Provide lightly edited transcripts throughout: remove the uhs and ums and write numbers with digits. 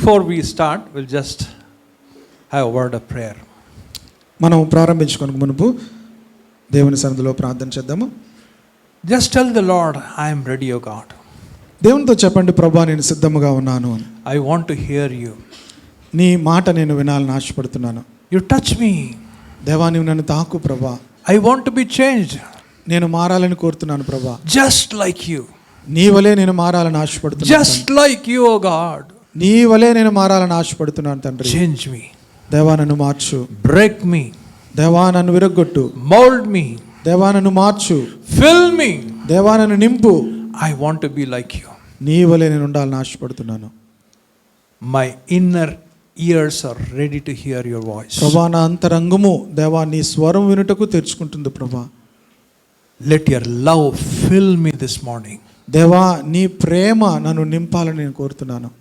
Before we start, we'll just have a word of prayer. మనం ప్రారంభించుకోక మునుపు దేవుని సన్నిధిలో ప్రార్థన చేద్దాము. Just tell the Lord, I am ready, O God. దేవునితో చెప్పండి, ప్రభువా నేను సిద్ధముగా ఉన్నాను అని. I want to hear you. నీ మాట నేను వినాలని ఆశపడుతున్నాను. You touch me. దేవా నీవు నన్ను తాకు ప్రభువా. I want to be changed. నేను మారాలని కోరుతున్నాను ప్రభువా. Just like you. నీ వలే నేను మారాలని ఆశపడుతున్నాను. Just like you, O God. నీ వలే నేను మారాలని ఆశపడుతున్నాను తండ్రి. Change me. దేవా నన్ను మార్చు. Break me. దేవా నన్ను విరగ్గొట్టు. Mold me. దేవా నన్ను మార్చు. Fill me. దేవా నన్ను నింపు. I want to be like you. నీ వలే నేను ఉండాలని ఆశపడుతున్నాను. My inner ears are ready to hear your voice. ప్రభువా నా అంతరంగము దేవా నీ స్వరం వినుటకు తెరుచుకుంటుంది ప్రభువా. Let your love fill me this morning. దేవా నీ ప్రేమ నన్ను నింపాలని నేను కోరుతున్నాను.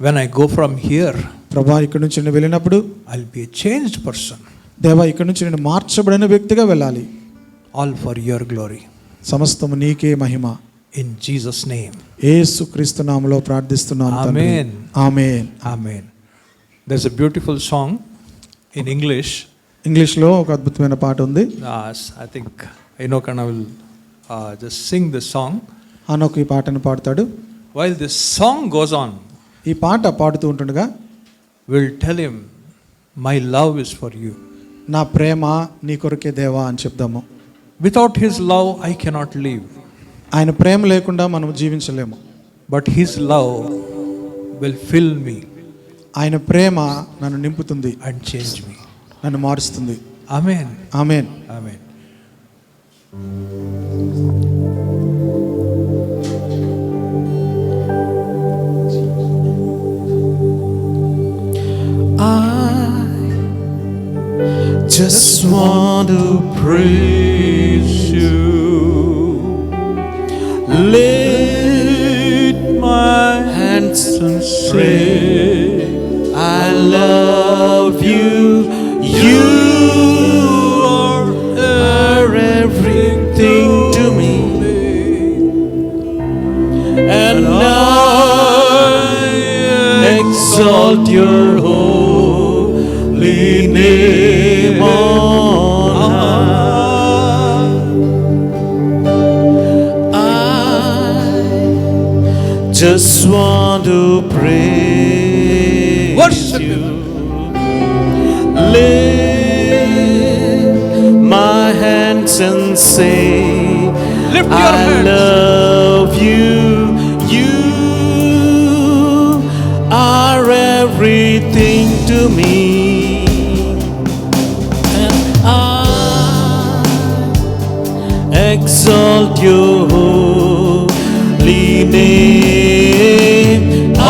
When I go from here, ప్రభువా ఇక్కడి నుంచి నేను వెళ్ళినప్పుడు I'll be a changed person. దేవా ఇక్కడి నుంచి నేను మార్చబడిన వ్యక్తిగా వెళ్ళాలి. All for your glory. సమస్తము నీకే మహిమ. In Jesus' name. యేసుక్రీస్తు నామములో ప్రార్థిస్తున్నాను తండ్రి. Amen. Amen. Amen. There's a beautiful song in English. ఇంగ్లీష్లో ఒక అద్భుతమైన పాట ఉంది. I think Enokana will just sing this song. అనొక ఈ పాటను పాడతాడు. While this song goes on, ఈ పాట పాడుతూ ఉంటుండగా we'll tell him, my love is for you. నా ప్రేమ నీ కొరకే దేవా అని చెప్దాము. Without his love, I cannot live. ఆయన ప్రేమ లేకుండా మనం జీవించలేము. But his love will fill me. ఆయన ప్రేమ నన్ను నింపుతుంది And change me. నన్ను మారుస్తుంది. Amen. Amen. Amen. Just want to praise you. Lift my hands and say, I love you. You are everything to me, and I exalt your holy name on high. I just want to praise Worship you. Lift my hands and say, Lift your I hands. love you. You are everything to me, and I exalt your holy name. I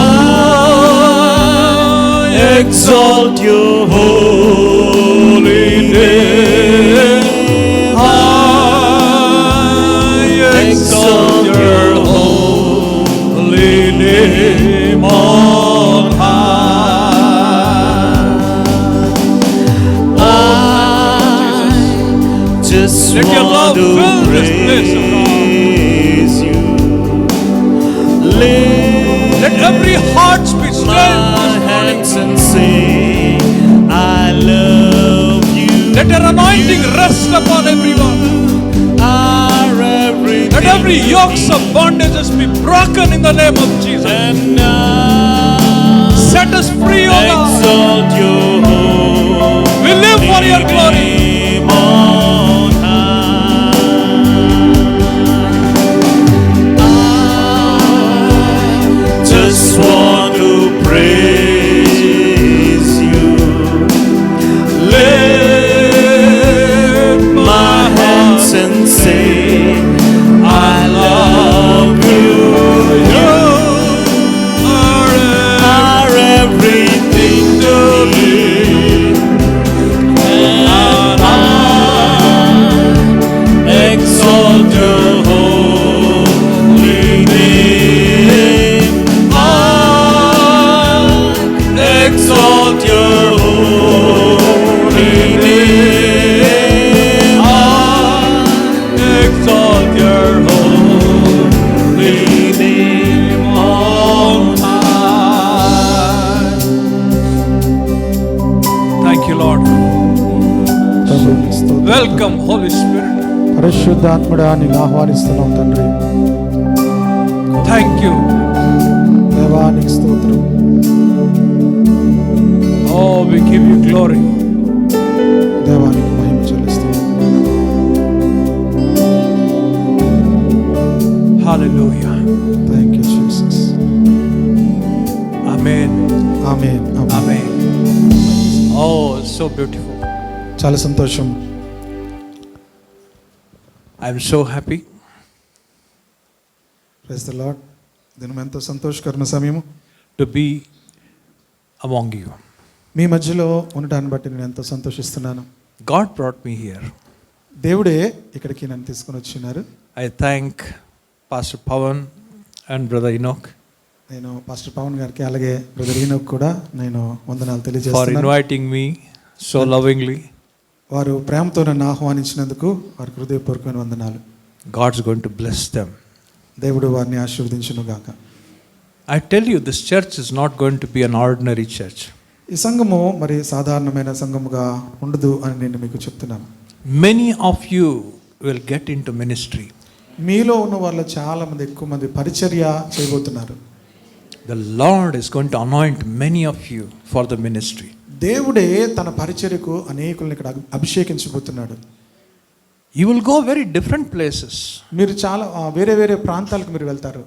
exalt your holy name. I exalt your holy name on high. I just Let your love want to fill this place, O God. praise you. Let every heart be My stirred this morning. hands and say, I love you. Let your anointing rest upon everyone. Are everything. Let every yokes of bondages be broken in the name of Jesus. And I Set us free, O God. exalt your holy We live for your glory. name on high. I just want to praise you. Lift my hands and say, I love you. You are everything to me, నీకు స్తోత్రం. Welcome, Holy Spirit. పరిశుద్ధాత్ముడా నీకు ఆహ్వానిస్తున్నాం తండ్రి. Thank you. దేవా నీకు స్తోత్రం. Oh, we give you glory. దేవా నీకు మహిమ చెల్లిస్తున్నాం. Hallelujah. Thank you Jesus. Amen. Amen. Amen. Amen. Oh, so beautiful. చాలా సంతోషం. I'm so happy praise the Lord. దినం ఎంతో సంతోషకరమైన సమయము to be among you. మీ మధ్యలో ఉండటాన్ని బట్టి నేను ఎంతో సంతోషిస్తున్నాను. God brought me here. దేవుడే ఇక్కడికి నన్ను తీసుకొని వచ్చినారు. I thank Pastor Pawan and Brother Enoch నేను పాస్టర్ పవన్ గారికి అలాగే బ్రదర్ ఈనోక్ కూడా నేను వందనాలు for తెలియజేస్తున్నాను. inviting me so lovingly. వారు ప్రేమతో నన్ను ఆహ్వానించినందుకు వారికి హృదయపూర్వకమైన వందనాలు. God's going to bless them. దేవుడు వారిని ఆశీర్వదించును గాక. I tell you, this church is not going to be an ordinary church. ఈ సంఘము మరి సాధారణమైన సంఘముగా ఉండదు అని నేను మీకు చెప్తున్నాను. Many of you will get into ministry. మీలో ఉన్న వాళ్ళు చాలా మంది ఎక్కువ మంది పరిచర్య చేయబోతున్నారు. The Lord is going to anoint many of you for the ministry. దేవుడే తన పరిచర్యకు అనేకులను ఇక్కడ అభిషేకించబోతున్నాడు. You will go very different places. మీరు చాలా వేరే వేరే ప్రాంతాలకు మీరు వెళ్తారు.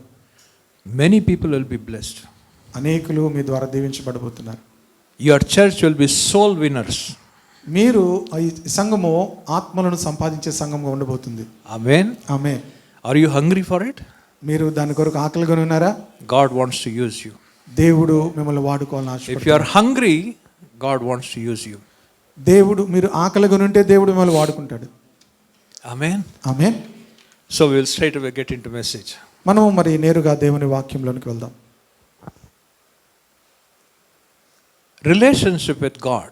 Many people will be blessed. అనేకులు మీ ద్వారా దీవించబడబోతున్నారు. Your church will be soul winners. మీరు ఈ సంఘము ఆత్మలను సంపాదించే సంఘంగా ఉండబోతుంది. Amen. Amen. Are you hungry for it? మీరు దాని కొరకు ఆకలిగా ఉన్నారా? God wants to use you. దేవుడు మిమ్మల్ని వాడుకోవాలని If ఆశపడుతున్నాడు. you are hungry, God wants to use you. దేవుడు మీరు ఆకలిగా ఉంటే దేవుడు మిమ్మల్ని వాడుకుంటాడు. Amen. Amen. So we will straight away get into message. మనం మరి నేరుగా దేవుని వాక్యంలోనికి వెళ్దాం. Relationship with God.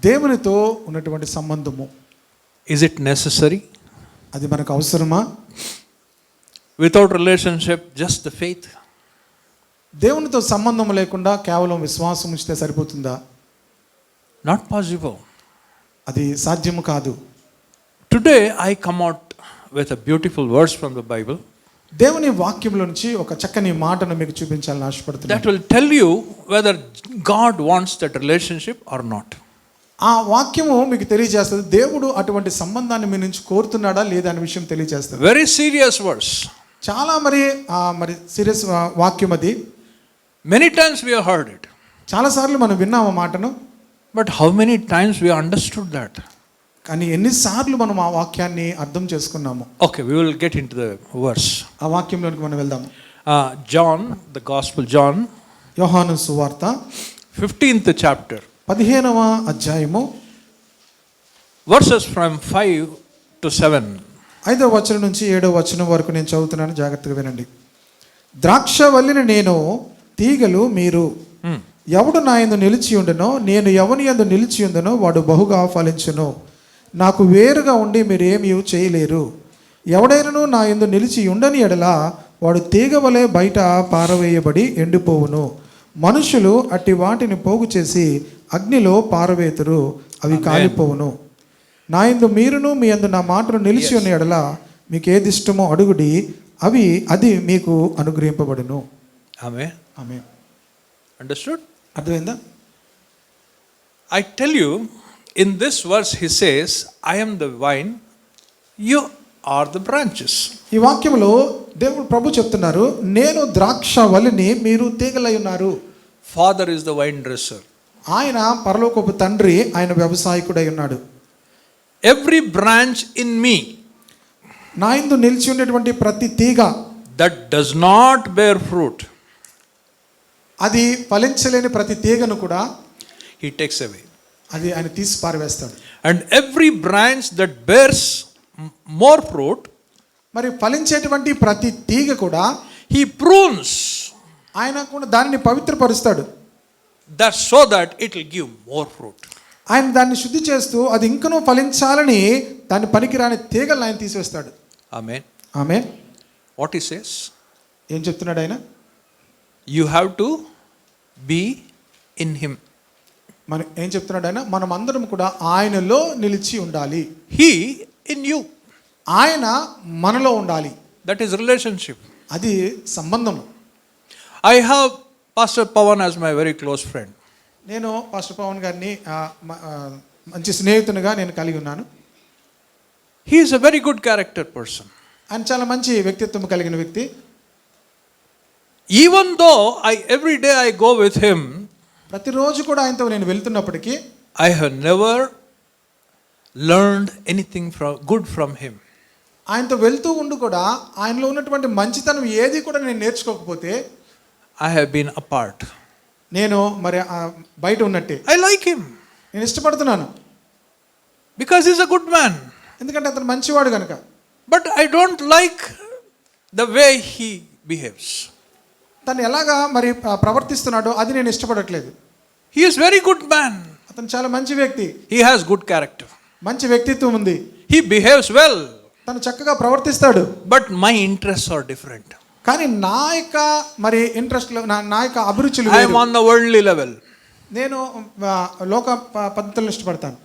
దేవునితో ఉన్నటువంటి సంబంధము Is it necessary? అది మనకు అవసరమా? Without relationship, just the faith? దేవునితో సంబంధం లేకుండా కేవలం విశ్వాసం ఉంచితే సరిపోతుందా? Not possible. అది సాధ్యము కాదు. Today I come out with a beautiful verse from the Bible దేవుని వాక్యంలో నుంచి ఒక చక్కని మాటను మీకు చూపించాలని that ఆశపడుతున్నాను. will tell you whether God wants that relationship or not. ఆ వాక్యము మీకు తెలియజేస్తుంది దేవుడు అటువంటి సంబంధాన్ని మీ నుంచి కోరుతున్నాడా లేదా అనే విషయం తెలియజేస్తుంది. Very serious verse. చాలా మరి సీరియస్ వాక్యం అది. Many times we have heard it. చాలా సార్లు మనం విన్నాం ఆ మాటను. But how many times we understood that? కానీ ఎన్నిసార్లు మనం ఆ వాక్యాన్ని అర్థం చేసుకున్నాము. Okay, we will get into the verse. ఆ వాక్యంలోనికి మనం వెళ్దాము. John, the Gospel John, యోహాను సువార్త 15th chapter, 15వ అధ్యాయము verses from 5 to 7. 5వ వచనం నుంచి 7వ వచనం వరకు నేను చదువుతున్నాను, జాగ్రత్తగా వినండి. ద్రాక్షవల్లిని నేను, తీగలు మీరు. ఎవడు నా యందు నిలిచి ఉండనో, నేను ఎవని యందు నిలిచి ఉండనో వాడు బహుగా ఫలించును. నాకు వేరుగా ఉండి మీరేమీ చేయలేరు. ఎవడైనను నా యందు నిలిచి ఉండని ఎడల వాడు తీగ వలె బయట పారవేయబడి ఎండిపోవును. మనుషులు అట్టి వాటిని పోగు చేసి అగ్నిలో పారవేతురు, అవి కాలిపోవును. నా యందు మీరును మీ యందు నా మాటను నిలిచి ఉన్న ఎడల మీకు ఏది ఇష్టమో అడుగుడి, అది మీకు అనుగ్రహింపబడును. Amen. ఆమేన్. Understood? అర్థమైందా? I tell you, in this verse he says, I am the vine, you are the branches. ఈ వాక్యంలో దేవుడు ప్రభు చెప్తున్నారు, నేను ద్రాక్ష వల్లిని, మీరు తీగలై ఉన్నారు. Father is the vine dresser. ఆయన పరలోకపు తండ్రి, ఆయన వ్యవసాయకుడై ఉన్నాడు. Every branch in me నా యందు నిలిచి ఉండేటువంటి ప్రతి తీగ that does not bear fruit, అది ఫలించలేని ప్రతి తీగను కూడా he takes away. అది ఆయన తీసి పారవేస్తాడు. And every branch that bears more fruit, మరి ఫలించేటువంటి ప్రతి తీగ కూడా he prunes, ఆయన కూడా దానిని పవిత్రపరుస్తాడు. that so that it will give more fruit. ఆయన దాన్ని శుద్ధి చేస్తూ అది ఇంకనూ ఫలించాలని దాన్ని పనికిరాని తీగలను ఆయన తీసివేస్తాడు. Amen. Amen. What he says? ఏం చెప్తున్నాడు ఆయన? You have to be in him. మన ఏం చెప్తున్నాడు ఆయన? మనం అందరం కూడా ఆయనలో నిలిచి ఉండాలి. He in you. ఆయన మనలో ఉండాలి. That is relationship. అది సంబంధం. I have Pastor Pawan as my very close friend. నేను పాస్టర్ పవన్ గారిని మంచి స్నేహితునిగా నేను కలిగి ఉన్నాను. He is a very good character person. ఆయన చాలా మంచి వ్యక్తిత్వం కలిగిన వ్యక్తి. Even though every day I go with him, ప్రతిరోజు కూడా ఆయనతో నేను వెళ్తున్నప్పటికీ I have never learned anything good from him. ఆయనతో వెళ్తూ ఉండి కూడా ఆయనలో ఉన్నటువంటి మంచితనం ఏది కూడా నేను నేర్చుకోకపోతే I have been apart. నేను మరి బయట ఉన్నట్టే. I like him నేను ఇష్టపడుతున్నాను because he's a good man. ఎందుకంటే అతను మంచివాడు కనుక. But I don't like the way he behaves. తను ఎలాగా మరి ప్రవర్తిస్తున్నాడో అది నేను ఇష్టపడట్లేదు. He is very good man. అతను చాలా మంచి వ్యక్తి. He has good character. మంచి వ్యక్తిత్వం ఉంది. He behaves well. తను చక్కగా ప్రవర్తిస్తాడు. But my interests are different. కానీ నా యొక్క మరి ఇంట్రెస్ట్లు నా యొక్క అభిరుచులు I am on the worldly level. నేను లోక పద్ధతులను ఇష్టపడతాను.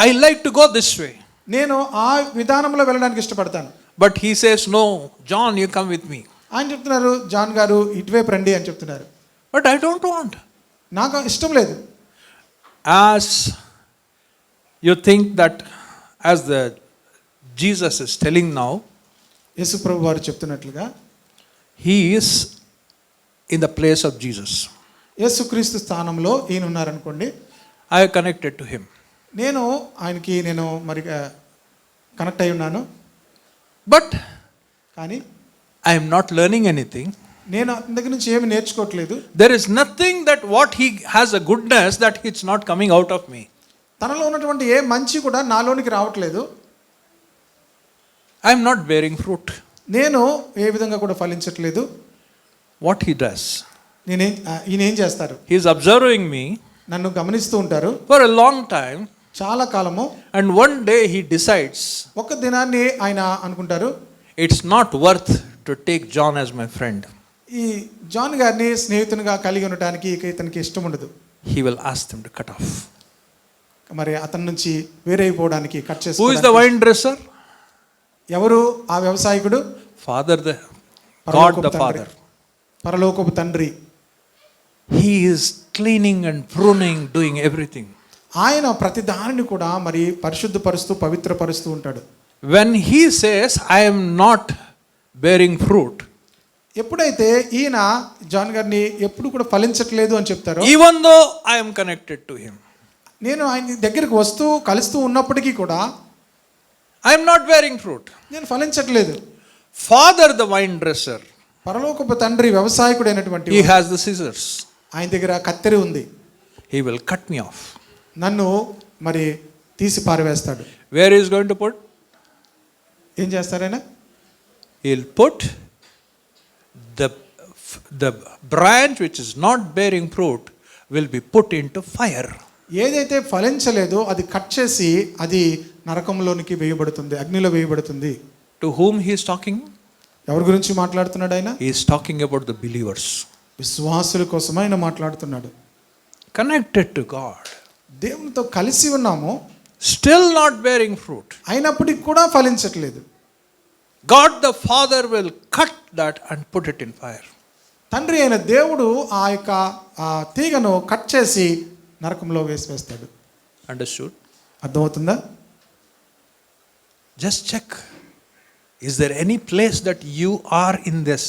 I like to go this way. నేను ఆ విధానంలో వెళ్ళడానికి ఇష్టపడతాను. But he says, no, John, you come with me. ఆయన చెప్తున్నారు, జాన్ గారు ఇటువైపు రండి అని చెప్తున్నారు. But I don't want. నాకు ఇష్టం లేదు. As you think that, as the Jesus is telling now, యేసు ప్రభు వారు చెప్తున్నట్లుగా he is in the place of Jesus. యేసుక్రీస్తు స్థానంలో ఈయన ఉన్నారనుకోండి. I have connected to him. నేను ఆయనకి మరి కనెక్ట్ అయి ఉన్నాను. But కానీ I am not learning anything. నేను అతని దగ్గర నుంచి ఏమి నేర్చుకోవట్లేదు. There is nothing that what he has a goodness that it's not coming out of me. తనలో ఉన్నటువంటి ఏ మంచి కూడా నాలోనికి రావట్లేదు. I am not bearing fruit. నేను ఏ విధంగా కూడా ఫలించట్లేదు. What he does, ఈయన ఏం చేస్తారు? he is observing me నన్ను గమనిస్తూ ఉంటారు for a long time. చాలా కాలము. And one day he decides, ఒక దినాన్ని ఆయన అనుకుంటారు, it's not worth to take John as my friend. ఈ జాన్ గారిని స్నేహితునిగా కలిగి ఉండటానికి ఇతనికి ఇష్టం ఉండదు. He will ask them to cut off. మరి అతని నుంచి వేరే అయిపోవడానికి కట్ చేసి. Who is the vine dresser? ఎవరు ఆ వ్యవసాయకుడు? Father, God the Father. పరలోకపు తండ్రి. He is cleaning and pruning, doing everything. ఆయన ప్రతి దానిని కూడా మరి పరిశుద్ధపరుస్తూ పవిత్రపరుస్తూ ఉంటాడు. When he says, I am not bearing fruit, ఎప్పుడైతే ఈయన జాన్ గారిని ఎప్పుడు కూడా ఫలించట్లేదు అని చెప్తారో, even though I am connected to him, నేను ఆయన దగ్గరికి వస్తూ కలుస్తూ ఉన్నప్పటికీ కూడా I am not bearing fruit. నేను ఫలించట్లేదు. Father, the vine dresser, పరలోకపు తండ్రి వ్యవసాయకుడైనటువంటి he has the scissors. ఆయన దగ్గర కత్తెర ఉంది. He will cut me off. నన్ను మరి తీసి పారవేస్తాడు. Where he is going to put? ఏం చేస్తారైనా? He'll put the branch which is not bearing fruit will be put into fire. ఏదైతే ఫలించలేదో అది కట్ చేసి అది నరకంలోనికి వేయబడుతుంది, అగ్నిలో వేయబడుతుంది. To whom he is talking? ఎవరి గురించి మాట్లాడుతున్నాడు ఆయన? He is talking about the believers. విశ్వాసుల కోసం ఆయన మాట్లాడుతున్నాడు. Connected to God. దేవునితో కలిసి ఉన్నాము, Still not bearing fruit. అయినప్పటికీ కూడా ఫలించట్లేదు. God the Father will cut that and put it in fire. తండ్రి అయిన దేవుడు ఆ యొక్క తీగను కట్ చేసి నరకంలో వేస్తాడు. Understood? అర్థమవుతుందా? Just check. Is there any place that you are in this?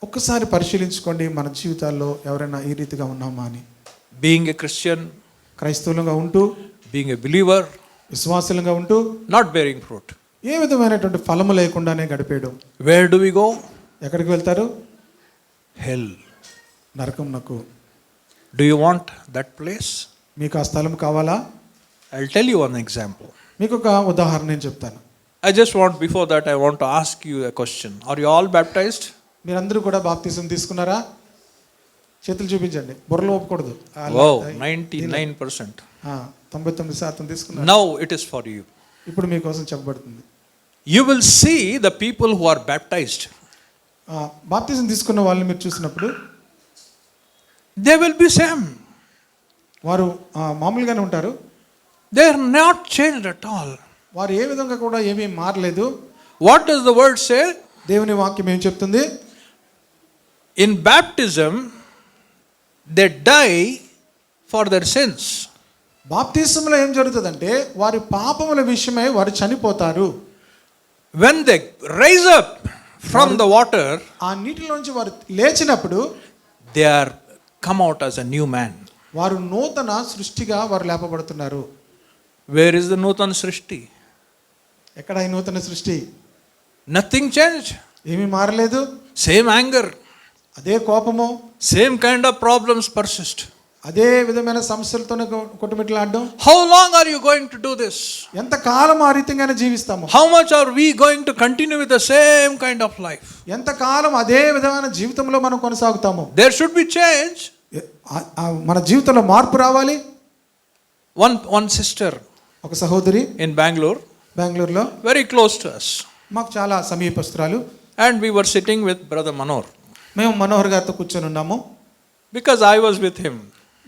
ఒక్కసారి పరిశీలించుకోండి, మన జీవితాల్లో ఎవరైనా ఈ రీతిగా ఉన్నామా అని. Being a Christian, క్రైస్తవులుగా ఉంటూ, being a believer, విశ్వాసులుగా ఉంటూ not bearing fruit. ఏ విధమైనటువంటి ఫలము లేకుండానే గడిపేయడం. Where do we go? ఎక్కడికి వెళ్తారు? Hell. నరకంనకు. Do you want that place? మీకు ఆ స్థలం కావాలా? I'll tell you one example. మీకు ఒక ఉదాహరణ నేను చెప్తాను. I just want, before that, I want to ask you a question. Are you all baptized? మీరందరూ కూడా బాప్తిసం తీసుకున్నారా? చేతులు చూపించండి, బుర్రలు ఒప్పుకూడదు. Wow, 99%. 99% తీసుకున్నారు. Now it is for you. ఇప్పుడు మీకోసం చెప్పబడుతుంది. You will see the people who are baptized. బాప్తిసం తీసుకున్న వాళ్ళని మీరు చూసినప్పుడు They will be same. వారు మామూలుగానే ఉంటారు. They are not changed at all. వారు ఏ విధంగా కూడా ఏమీ మారలేదు. What does the word say? దేవుని వాక్యం ఏం చెప్తుంది? In baptism, they die for their sins. బాప్తిసంలో ఏం జరుగుతుందంటే వారి పాపముల విషయమై వారు చనిపోతారు. When they rise up from the water, ఆ నీటిలోంచి వారు లేచినప్పుడు they are come out as a new man. వారు నూతన సృష్టిగా వారు లేపబడుతున్నారు. Where is the Nutan Srishti? ఎక్కడ ఈ నూతన సృష్టి? Nothing changed. ఏమీ మారలేదు. Same anger, అదే కోపము, same kind of problems persist. అదే విధమైన సమస్యలతోనే కొట్టుమిట్లాడడం. How long are you going to do this? ఎంత కాలం ఆ రీతిగానే జీవిస్తాము? How much are we going to continue with the same kind of life? ఎంత కాలం అదే విధమైన జీవితంలో మనం కొనసాగుతాము? There should be change. మన జీవితంలో మార్పు రావాలి. One sister ఒక సహోదరి in Bangalore, బెంగళూరులో very close to us, మాకు చాలా సమీపస్తురాలు. and we were sitting with Brother Manor మేము మనోహర్ గారితో కూర్చొని ఉన్నాము. because I was with him.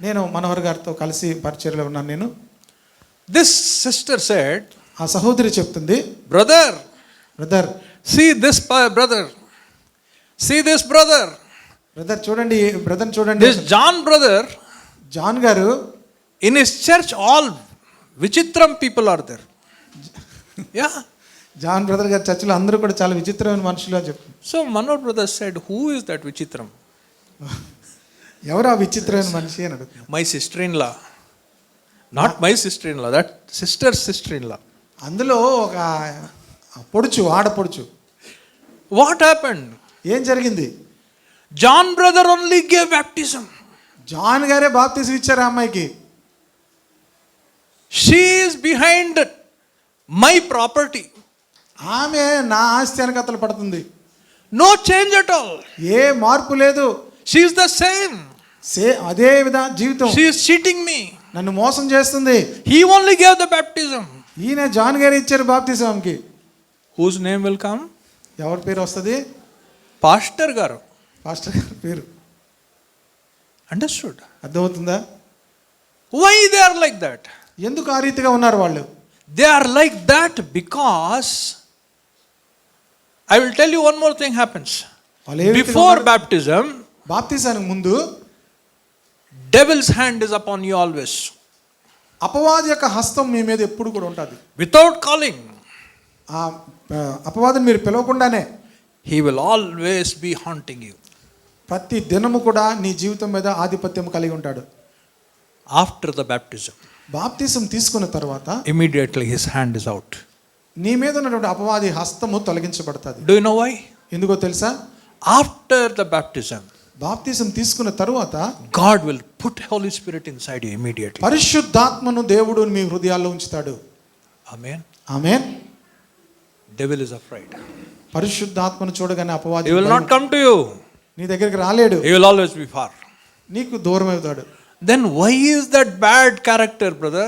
నేను మనోహర్ గారితో కలిసి పరిచర్యలో ఉన్నాను. నేను This sister said, ఆ సహోదరి చెప్తుంది, brother, brother see this brother, see this brother, brother చూడండి, బ్రదర్ చూడండి. this John brother, జాన్ గారు in his church all vichitram people are there. Yeah. John brother గారి చర్చిలో అందరూ కూడా చాలా విచిత్రమైన మనుషులు అని చెప్తుంది. So Manor brother said, who is that vichitram? ఎవరు ఆ విచిత్రమైన మనిషి అని అడుగుతుంది. My sister-in-law. Not my sister-in-law, that sister's sister-in-law. అందులో ఒక పొడుచు, ఆడపొడుచు. What happened? ఏం జరిగింది? John brother only gave baptism. John గారే బాప్తిసం ఇచ్చారు ఆ అమ్మాయికి. She is behind my property. ఆమె నా ఆస్తి వెనకతలు పడుతుంది. No change at all. ఏ మార్పు లేదు. She is the same. అదే విధంగా జీవితం. She is cheating me. నన్ను మోసం చేస్తుంది. He only gave the baptism. ఈయన జాన్ గారు ఇచ్చారు బాప్తిసంకి. Whose name will come? ఎవరి పేరు వస్తుంది? Pastor garu. పాస్టర్ గారి పేరు. Understood? అర్థమవుతుందా? Why they are like that? ఎందుకు ఆ రీతిగా ఉన్నారు వాళ్ళు? They are like that because I will tell you one more thing happens. Before baptism, బాప్తిసానికి ముందు devil's hand is upon you always. అపవాది యొక్క హస్తం మీ మీద ఎప్పుడు కూడా ఉంటుంది. Without calling, ఆ అపవాదిని మీరు పిలవకుండానే he will always be haunting you. ప్రతి దినము కూడా నీ జీవితం మీద ఆధిపత్యం కలిగి ఉంటాడు. After the baptism, బాప్తిసం తీసుకున్న తర్వాత immediately his hand is out. నీ మీద ఉన్నటువంటి అపవాది హస్తము తొలగించబడుతుంది. Do you know why? ఎందుకో తెలుసా? After the baptism, బాప్తిసం తీసుకున్న తరువాత God will put Holy Spirit inside you immediately. పరిశుద్ధాత్మను దేవుడు మీ హృదయాల్లో ఉంచుతాడు. Amen. Amen. Devil is afraid. పరిశుద్ధాత్మను చూడగానే అపవాది He will not come to you. నీ దగ్గరికి రాలేడు. He will always be far. నీకు దూరం అవుతాడు. Then why is that bad character, brother?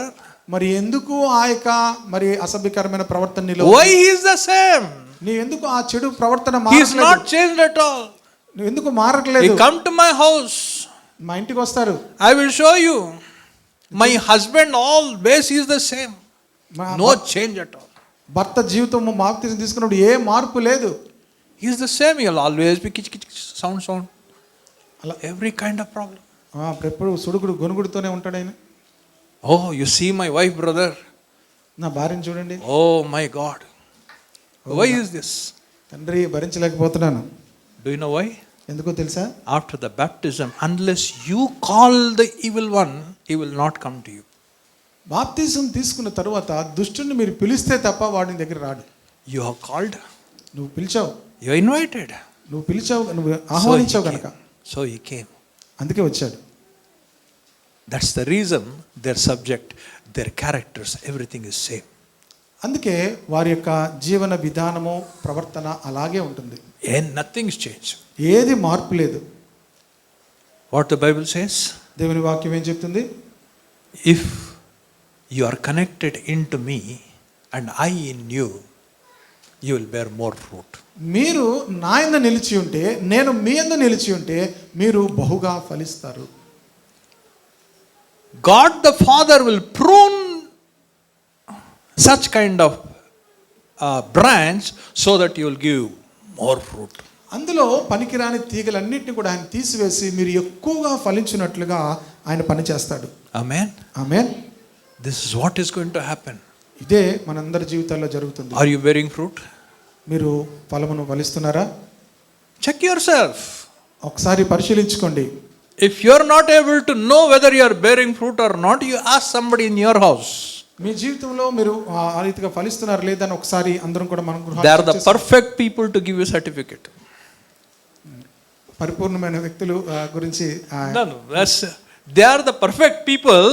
మరి ఎందుకు ఆ యొక్క మరి అసభ్యకరమైన ప్రవర్తన నీలో? Why he is the same? నీ ఎందుకు ఆ చెడు ప్రవర్తన He is మారట్లేదు? not changed at all. నువ్వు ఎందుకు He మారట్లేదు? come to my house. మా ఇంటికి వస్తారు. I will show you. My husband always is the same. No change at all. భర్త జీవితం బాప్తిసం తీసుకున్నప్పుడు ఏ మార్పు లేదు. He is the same. He will always be kitch kitch sound. అలా Every kind of problem. ఎప్పుడు సుడుగుడు గొనుగుడుతోనే ఉంటాడు ఆయన. Oh, you see my wife, brother. నా భార్యను చూడండి. Oh my God. Why is this? తండ్రి భరించలేకపోతున్నాను. Do you know why? ఎందుకో తెలుసా? After the baptism, unless you call the evil one, he will not come to you. బాప్తిసం తీసుకున్న తరువాత దుష్టుని మీరు పిలిస్తే తప్ప వాడి దగ్గర రాడు. You have called. నువ్వు పిలిచావు. You are invited. నువ్వు పిలిచావు, నువ్వు ఆహ్వానించావు కనుక So he came. అందుకే వచ్చాడు. That's the reason their subject, their characters, everything is same. అందుకే వారి యొక్క జీవన విధానము ప్రవర్తన అలాగే ఉంటుంది. And nothing's changed. ఏది మార్పు లేదు. What the Bible says? దేవుని వాక్యం ఏం చెప్తుంది? If you are connected into me and I in you, you will bear more fruit. మీరు నా యందు నిలిచి ఉంటే, నేను మీ యందు నిలిచి ఉంటే మీరు బహుగా ఫలిస్తారు. God the Father will prune such kind of branch so that you will give more fruit. అందులో పనికిరాని తీగలన్నింటినీ కూడా ఆయన తీసివేసి మీరు ఎక్కువగా ఫలించినట్లుగా ఆయన పని చేస్తాడు. Amen. Amen. This is what is going to happen. ఇదే మనందరి జీవితాల్లో జరుగుతుంది. Are you bearing fruit? మీరు ఫలమును ఫలిస్తున్నారా? Check yourself. ఒకసారి పరిశీలించుకోండి. If you are not able to know whether you are bearing fruit or not, you ask somebody in your house. మీ జీవితంలో మీరు ఆ రీతిగా ఫలిస్తున్నారు లేదని ఒకసారి అందరం కూడా మనం They are the perfect people to give you certificate. పరిపూర్ణమైన వ్యక్తులు గురించి No, they are the perfect people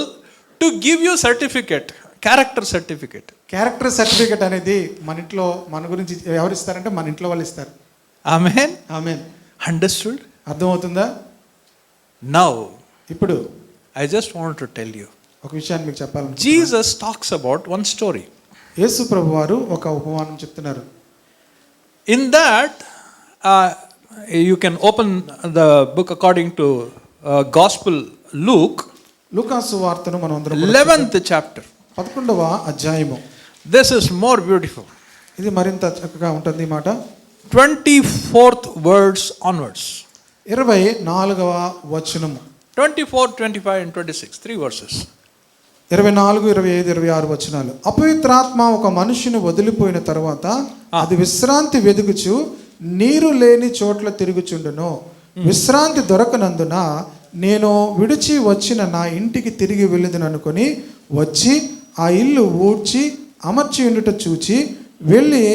to give you certificate, character certificate. Character certificate అనేది మన ఇంట్లో మన గురించి ఎవరు ఇస్తారంటే మన ఇంట్లో వాళ్ళు ఇస్తారు. Amen. ఆమేన్. Understood? అర్థమవుతుందా? Now, ఇప్పుడు I just want to tell you. ఒక విషయాన్ని మీకు చెప్పాలని Jesus talks about one story. యేసు ప్రభువారు ఒక ఉపమానం చెప్తున్నారు. In that, you can open the book according to Gospel Luke, లూకాసు వార్తను మనం అందరం 11th chapter. 11వ అధ్యాయము. This is more beautiful. ఇది మరింత చక్కగా ఉంటుంది మాట. 24th words onwards. 24వ వచనము. 24, 25 and 26, 3 verses. 24, 25, 26 వచనాలు. అపవిత్రాత్మ ఒక మనిషిని వదిలిపోయిన తర్వాత అది విశ్రాంతి వెదుగుచు నీరు లేని చోట్ల తిరుగుచుండును. విశ్రాంతి దొరకనందున నేను విడిచి వచ్చిన నా ఇంటికి తిరిగి వెళ్ళదుననుకొని వచ్చి ఆ ఇల్లు ఊడ్చి అమర్చి ఉండుట చూచి వెళ్ళి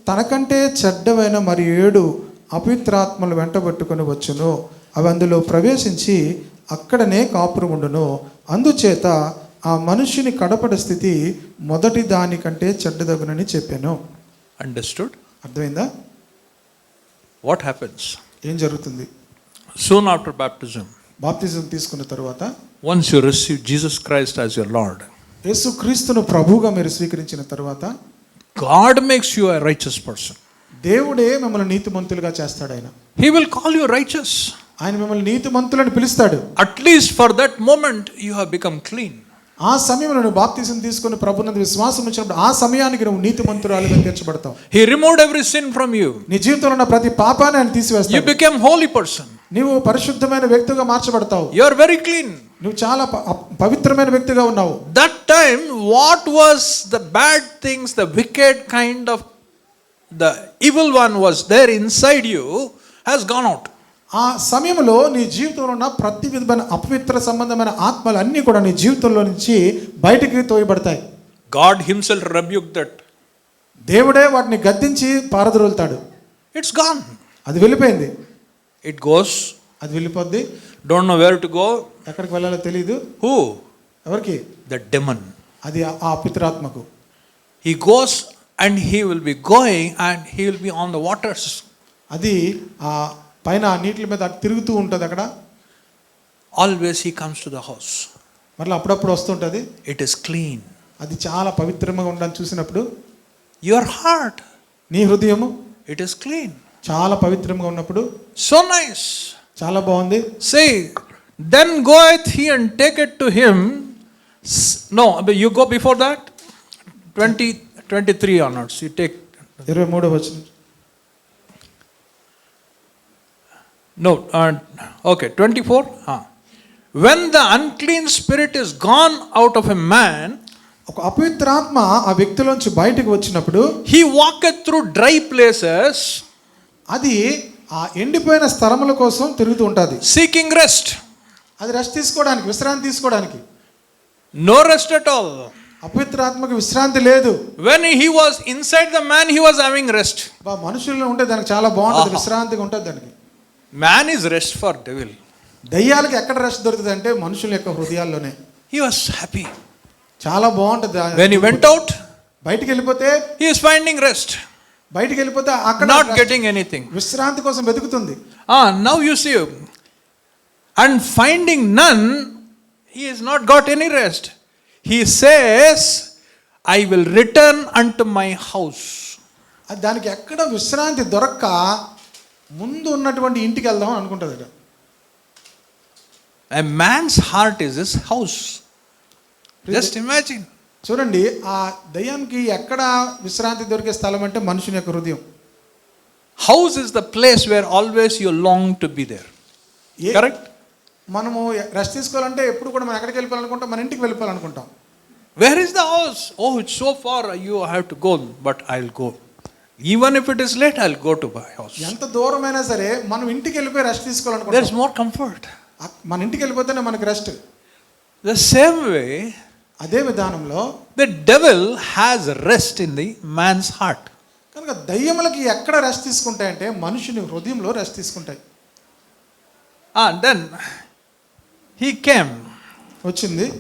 తనకంటే చెడ్డవైన మరి 7 అపవిత్రాత్మలు వెంటబట్టుకొని వచ్చును. అవి అందులో ప్రవేశించి అక్కడనే కాపురముండును. అందుచేత ఆ మనుషుని కడపడ స్థితి మొదటి దానికంటే చెడ్డదగునని చెప్పాను. Understood? అర్థమైందా? What happens? ఏం జరుగుతుంది? Soon after baptism, బాప్తిజం తీసుకున్న తర్వాత once you receive Jesus Christ as your Lord, యేసు క్రీస్తును ప్రభువుగా మీరు స్వీకరించిన తర్వాత God makes you a righteous person. దేవుడే మిమ్మల్ని నీతిమంతులుగా చేస్తాడు. ఆయన He will call you righteous. ఆయన మిమ్మల్ని నీతిమంతులని పిలుస్తాడు. At least for that moment, you have become clean. ఆ సమయంలో నువ్వు బాప్తిజం తీసుకుని ప్రభునందు విశ్వాసం ఉంచినప్పుడు ఆ సమయానికి నువ్వు నీతిమంతురాలుగా తీర్చబడతావు. He removed every sin from you. నీ జీవితంలో ఉన్న ప్రతి పాపాన్ని ఆయన తీసివేస్తాడు. You became holy person. నీవు పరిశుద్ధమైన వ్యక్తిగా మార్చబడతావు. You are very clean. నువ్వు చాలా పవిత్రమైన వ్యక్తిగా ఉన్నావు. That time, what was the bad things, the wicked kind of, the evil one was there inside you, has gone out. ఆ సమయంలో నీ జీవితంలో ఉన్న ప్రతి విధమైన అపవిత్ర సంబంధమైన ఆత్మలు అన్నీ కూడా నీ జీవితంలో నుంచి బయటికి తోయబడతాయి. God himself rebuked that. దేవుడే వాటిని గద్దించి పారద్రోలుతాడు. It's gone. అది వెళ్ళిపోయింది. It goes. అది వెళ్ళిపోద్ది. Don't know where to go. ఎక్కడికి వెళ్ళాలో తెలియదు. Who? ఎవరికి? The demon. అది ఆ అపవిత్రాత్మకు. He goes and he will be going and he will be on the waters. అది ఆ పైన నీటి మీద తిరుగుతూ ఉంటుంది. అక్కడ Always he comes to the house. మళ్ళీ అప్పుడప్పుడు వస్తుంటుంది. It is clean. అది చాలా పవిత్రంగా ఉండని చూసినప్పుడు Your heart, నీ హృదయము it is clean. చాలా పవిత్రంగా ఉన్నప్పుడు So nice. చాలా బాగుంది. Say, then goeth he and take it to him. No, but you go before that. 20, 23 onwards. You take 23వ వచనం. No, okay, 24. When the unclean spirit is gone out of a man, ఒక అపవిత్రాత్మ ఆ వ్యక్తిలోంచి బయటకు వచ్చినప్పుడు he walketh through dry places, అది ఆ ఎండిపోయిన స్థలముల కోసం తిరుగుతూ ఉంటుంది. seeking rest. అది రెస్ట్ తీసుకోవడానికి, విశ్రాంతి తీసుకోవడానికి. No rest at all. అపవిత్రాత్మకు విశ్రాంతి లేదు. When he was inside the man, he was having rest. మనుషుల్లో ఉంటే దానికి చాలా బాగుంటుంది, విశ్రాంతిగా ఉంటుంది దానికి. Man is rest for devil. దయ్యాలకి ఎక్కడ రెస్ట్ దొరుకుతుంది అంటే మనుషుల యొక్క హృదయాల్లోనే. He was happy. చాలా బాగుంటుంది. When he went out, బయటికి వెళ్ళిపోతే he is finding rest. బయటికి వెళ్ళిపోతే అక్కడ Not getting anything. విశ్రాంతి కోసం వెతుకుతుంది. Now you see, and finding none, he has not got any rest. He says, I will return unto my house. దానికి ఎక్కడ విశ్రాంతి దొరక్క ముందు ఉన్నటువంటి ఇంటికి వెళ్దాం అనుకుంటుంది. A man's heart is his house. Just imagine. చూడండి, ఆ దయ్యానికి ఎక్కడ విశ్రాంతి దొరికే స్థలం అంటే మనుషుని యొక్క హృదయం. House is the place where always you long to be there. A- Correct? మనము రెస్ట్ తీసుకోవాలంటే ఎప్పుడు కూడా మనం ఎక్కడికి వెళ్ళిపోవాలనుకుంటాం? మన ఇంటికి వెళ్ళిపోవాలనుకుంటాం. Where is the house? Oh, it's so far. You have to go, but I'll go. Even if it is late, I'll go to my house. ఎంత దూరమైనా సరే మనం ఇంటికి వెళ్ళిపోయి రెస్ట్ There's తీసుకోవాలనుకుంటాం. more comfort. మన ఇంటికి వెళ్ళిపోతేనే మనకి రెస్ట్. The same way, అదే విధానంలో the devil has rest in the man's heart. కనుక దయ్యములకి ఎక్కడ రెస్ట్ తీసుకుంటాయంటే మనుషుని హృదయంలో రెస్ట్ తీసుకుంటాయి. And then he came. వచ్చింది.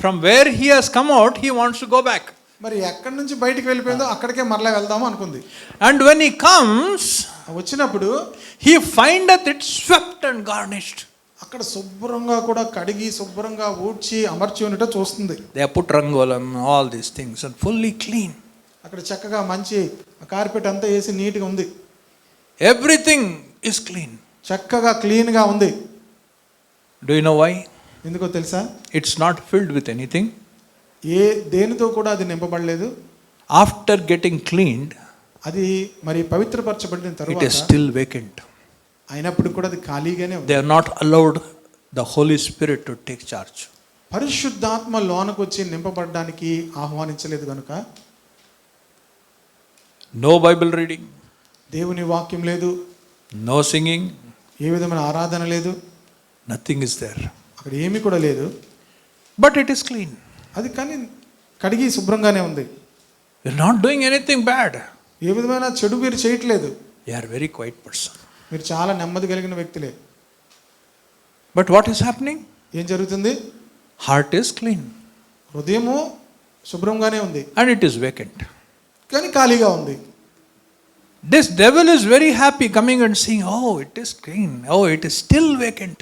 From where he has come out, he wants to go back. మరి ఎక్కడి నుంచి బయటికి వెళ్ళిపోయిందో అక్కడికే మరలా వెళ్దాము అనుకుంది. And when he comes, వచ్చినప్పుడు he findeth it swept and garnished. అక్కడ శుభ్రంగా కూడా కడిగి శుభ్రంగా ఊడ్చి అమర్చి ఉన్నట్టు చూస్తుంది. They have put rangolam, all these things, and fully clean. అక్కడ చక్కగా మంచి కార్పెట్ అంతా వేసి నీట్గా ఉంది. Everything is clean. చక్కగా క్లీన్గా ఉంది. Do you know why? ఎందుకో తెలుసా? It's not filled with anything. దేనితో కూడా అది నింపబడలేదు. After getting cleaned, అది మరి పవిత్రపరచబడిన it తరువాత is still vacant. అయినప్పుడు కూడా అది ఖాళీగానే ఉంది. They are not allowed the Holy Spirit to take charge. పరిశుద్ధాత్మ లోనకు వచ్చి నింపబడడానికి ఆహ్వానించలేదు కనుక No Bible reading, దేవుని వాక్యం లేదు, no singing, ఏ విధమైన ఆరాధన లేదు, nothing is there. అక్కడ ఏమీ కూడా లేదు. But it is clean. అది కానీ కడిగి శుభ్రంగానే ఉంది. You're not doing anything bad. ఏ విధమైన చెడు మీరు చేయట్లేదు. You are a very quiet person. మీరు చాలా నెమ్మది కలిగిన వ్యక్తులే. But what is happening? ఏం జరుగుతుంది? Heart is clean. హృదయము శుభ్రంగానే ఉంది And it is vacant. కానీ ఖాళీగా ఉంది. This devil is very happy coming and saying, oh, it is clean. Oh, it is still vacant.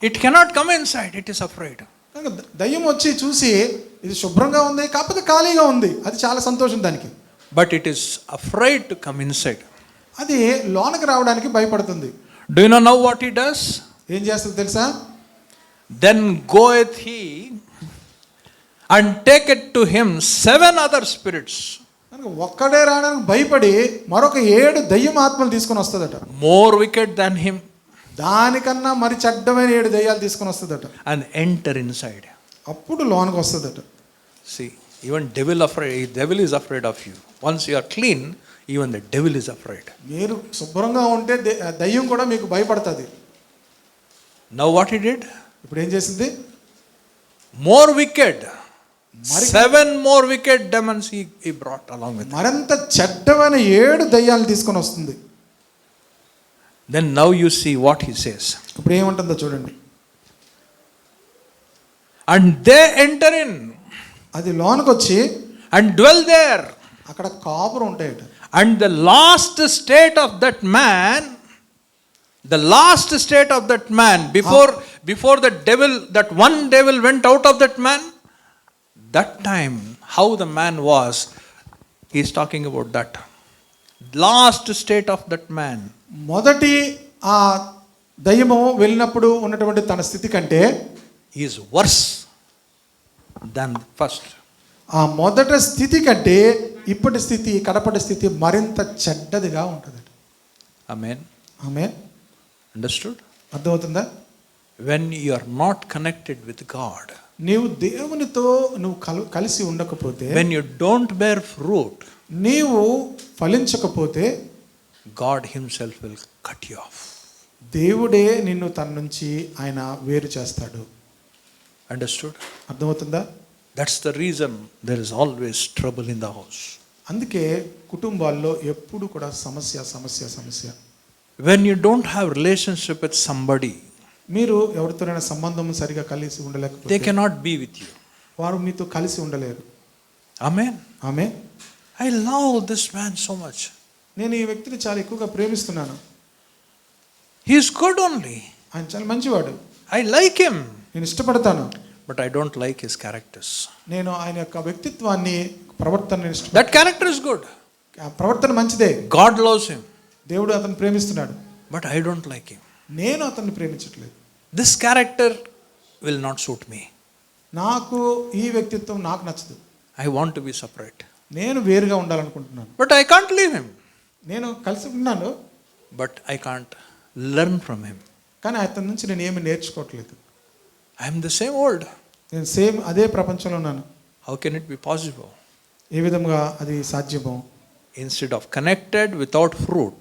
It cannot come inside. It is afraid. కనుక దయ్యం వచ్చి చూసి ఇది శుభ్రంగా ఉంది కాకపోతే ఖాళీగా ఉంది, అది చాలా సంతోషం దానికి. But it is afraid to come inside. అది లోనకి రావడానికి భయపడుతుంది. Do you know now what he does? ఏం చేస్తుంది తెలుసా? Then goeth he and taketh to him 7 other spirits, కనుక ఒక్కడే రావడానికి భయపడి మరొక 7 దయ్యం ఆత్మలు తీసుకొని వస్తుందట. more wicked than him, దానికన్నా మరి చెడ్డమైన 7 దయ్యాలు తీసుకొని వస్తుందట. and enter inside. అప్పుడు లోనకి వస్తుందట. See, even devil is afraid of you. Once you are clean, even the devil is afraid. మీరు శుభ్రంగా ఉంటే దయ్యం కూడా మీకు భయపడుతుంది. Now what he did? ఇప్పుడు ఏం చేసింది? More wicked. 7 more wicked demons he brought along with him. మరింత చెడ్డమైన 7 దయ్యాలు తీసుకొని వస్తుంది. Then now you see what he says. ఇప్పుడు ఏమంటుందో చూడండి. And they enter in అది లోనకి వచ్చి and dwell there. అక్కడ కాపురం ఉంటాయట. And the last state of that man, before the devil, that one devil went out of that man, that time, how the man was, he is talking about that. Last state of that man. మొదటి ఆ దయ్యము వెళ్ళినప్పుడు ఉన్నటువంటి తన స్థితి కంటే is worse than first. ఆ మొదటి స్థితి కంటే ఇప్పటి స్థితి, కడపటి స్థితి మరింత చెడ్డదిగా ఉంటుంది. Amen. ఆమేన్. Understood? అర్థమవుతుందా? When you are not connected with God, నీవు దేవునితో నువ్వు కలిసి ఉండకపోతే, when you don't bear fruit, నీవు ఫలించకపోతే God himself will cut you off. దేవుడే నిన్ను తన నుంచి ఆయన వేరు చేస్తాడు. Understood? అర్థమవుతుందా? That's the reason there is always trouble in the house. అందుకే కుటుంబాల్లో ఎప్పుడు కూడా సమస్య సమస్య సమస్య. When you don't have relationship with somebody, మీరు ఎవరితోనైనా సంబంధం సరిగా కలిసి ఉండలేకపోతే they cannot be with you. వారు మీతో కలిసి ఉండలేరు. Amen. Amen. I love this man so much. నేను ఈ వ్యక్తిని చాలా ఎక్కువగా ప్రేమిస్తున్నాను. He is good only. ఆయన చాలా మంచివాడు. I like him. నేను ఇష్టపడతాను. But I don't like his characters. నేను ఆయన యొక్క వ్యక్తిత్వాన్ని, ప్రవర్తనని That character is good. ప్రవర్తన మంచిదే. God loves him. దేవుడు అతన్ని ప్రేమిస్తున్నాడు. But I don't like him. నేను అతన్ని ప్రేమించట్లేదు. This character will not suit me. నాకు ఈ వ్యక్తిత్వం నాకు నచ్చదు, I want to be separate. నేను వేరుగా ఉండాలనుకుంటున్నాను. But I can't leave him. నేను కలిసి ఉన్నాను, But I can't learn from him. కానీ అతని నుంచి నేను ఏమి నేర్చుకోవట్లేదు. I am the same world. నేను సేమ్ అదే ప్రపంచంలో ఉన్నాను. How can it be possible? ఏ విధంగా అది సాధ్యమో? Instead of connected without fruit,